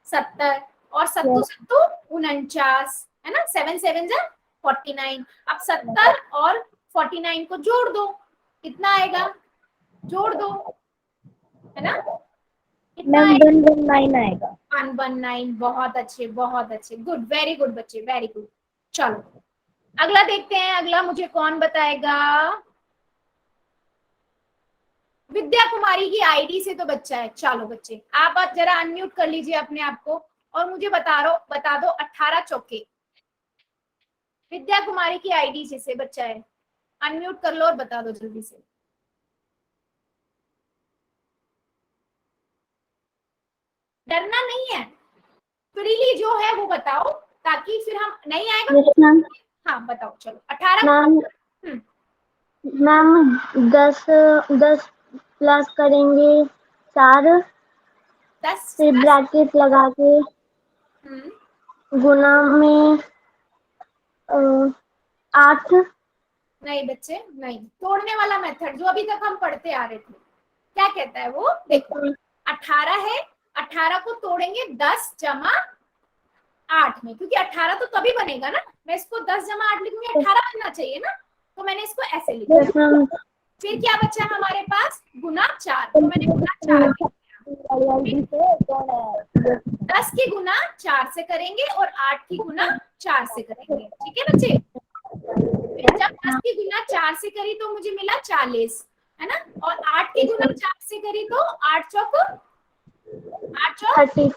70, और सत्तू सत्तू 49, है ना, 7 7 जा 49। अब 70 और 49 को जोड़ दो, कितना आएगा, जोड़ दो, है ना, कितना मैम आएगा, 119 आएगा। 119। बहुत अच्छे बहुत अच्छे, गुड, वेरी गुड बच्चे, वेरी गुड। चलो अगला देखते हैं, अगला मुझे कौन बताएगा, विद्या कुमारी की आईडी से तो बच्चा है। चलो बच्चे आप जरा अनम्यूट कर लीजिए अपने आप को, और मुझे बता दो 18 चौके, विद्या कुमारी की आईडी से बच्चा है, अनम्यूट कर लो और बता दो जल्दी से। डरना नहीं है, फ्रीली जो है वो बताओ, ताकि फिर हम नहीं आएगा। मैम हाँ बताओ, चलो 18। मैम 10 प्लस करेंगे 4, 10 फिर ब्रैकेट लगा के गुना में 8। नहीं बच्चे नहीं, तोड़ने वाला मेथड जो अभी तक हम पढ़ते आ रहे थे, क्या कहता है वो, देखो 18 है, 18 को तोड़ेंगे 10 जमा 8 में, क्योंकि 18 तो तभी बनेगा ना, मैं इसको 10 जमा 8 लिखूंगी, 18 बनना चाहिए ना, तो मैंने इसको ऐसे लिखा। Yes ma'am. फिर क्या बचा हमारे पास, गुना 4, तो मैंने गुना 4 लिख दिया। 10 की गुना 4 से करेंगे और 8 की गुना 4 से करेंगे, ठीक है बच्चे। फिर जब 10 की गुना 4 से करी तो मुझे मिला 40, है ना, और 8 की गुना 4 से करी तो 8 चौक 32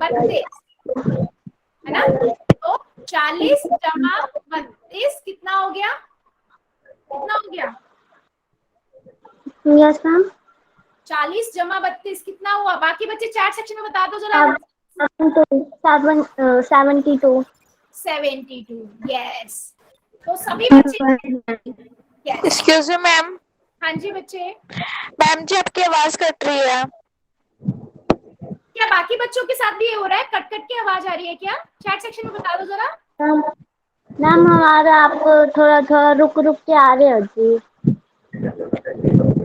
32, है ना, तो 40 जमा 32 कितना हो गया, कितना हो गया, यस मैम। 40 जमा 32 कितना हुआ, बाकी बच्चे चैट सेक्शन में बता दो जरा। 72 72, यस। तो सभी बच्चे, यस, एक्सक्यूज मी मैम। हाँ जी बच्चे, मैम जी आपकी आवाज कट रही है। क्या बाकी बच्चों के साथ भी ये हो रहा है, कट कट के आवाज आ रही है क्या, चैट सेक्शन में बता दो जरा। मैम हमारा आपको थोड़ा थोड़ा रुक रुक के आ रहे हो जी।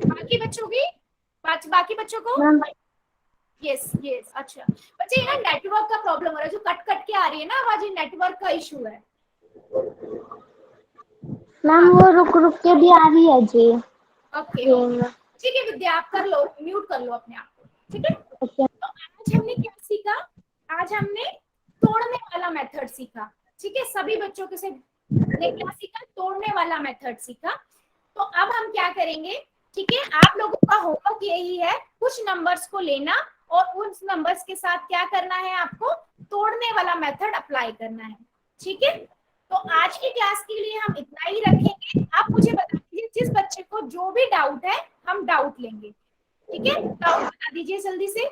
बाकी बच्चों की, बाकी बच्चों को, मैम यस यस, अच्छा बच्चे ये ना नेटवर्क का प्रॉब्लम हो रहा है, जो कट कट के आ रही है ना आवाज, ये नेटवर्क का इशू है। मैम वो रुक रुक के भी आ रही है जी। ओके ठीक है विद्या, आप कर लो, म्यूट कर लो अपने आप को, ठीक है। ओके तो आज हमने क्या सीखा, आज हमने तोड़ने वाला मेथड सीखा, ठीक है, सभी बच्चों के से ने क्या सीखा, तोड़ने वाला मेथड सीखा। तो अब हम क्या करेंगे, ठीक है, आप लोगों का होमवर्क यही है, कुछ नंबर्स को लेना और उन नंबर्स के साथ क्या करना है, आपको तोड़ने वाला मेथड अप्लाई करना है, ठीक है। तो आज की क्लास के लिए हम इतना ही रखेंगे, आप मुझे बता दीजिए जिस बच्चे को जो भी डाउट है, हम डाउट लेंगे, ठीक है, डाउट बता दीजिए जल्दी से।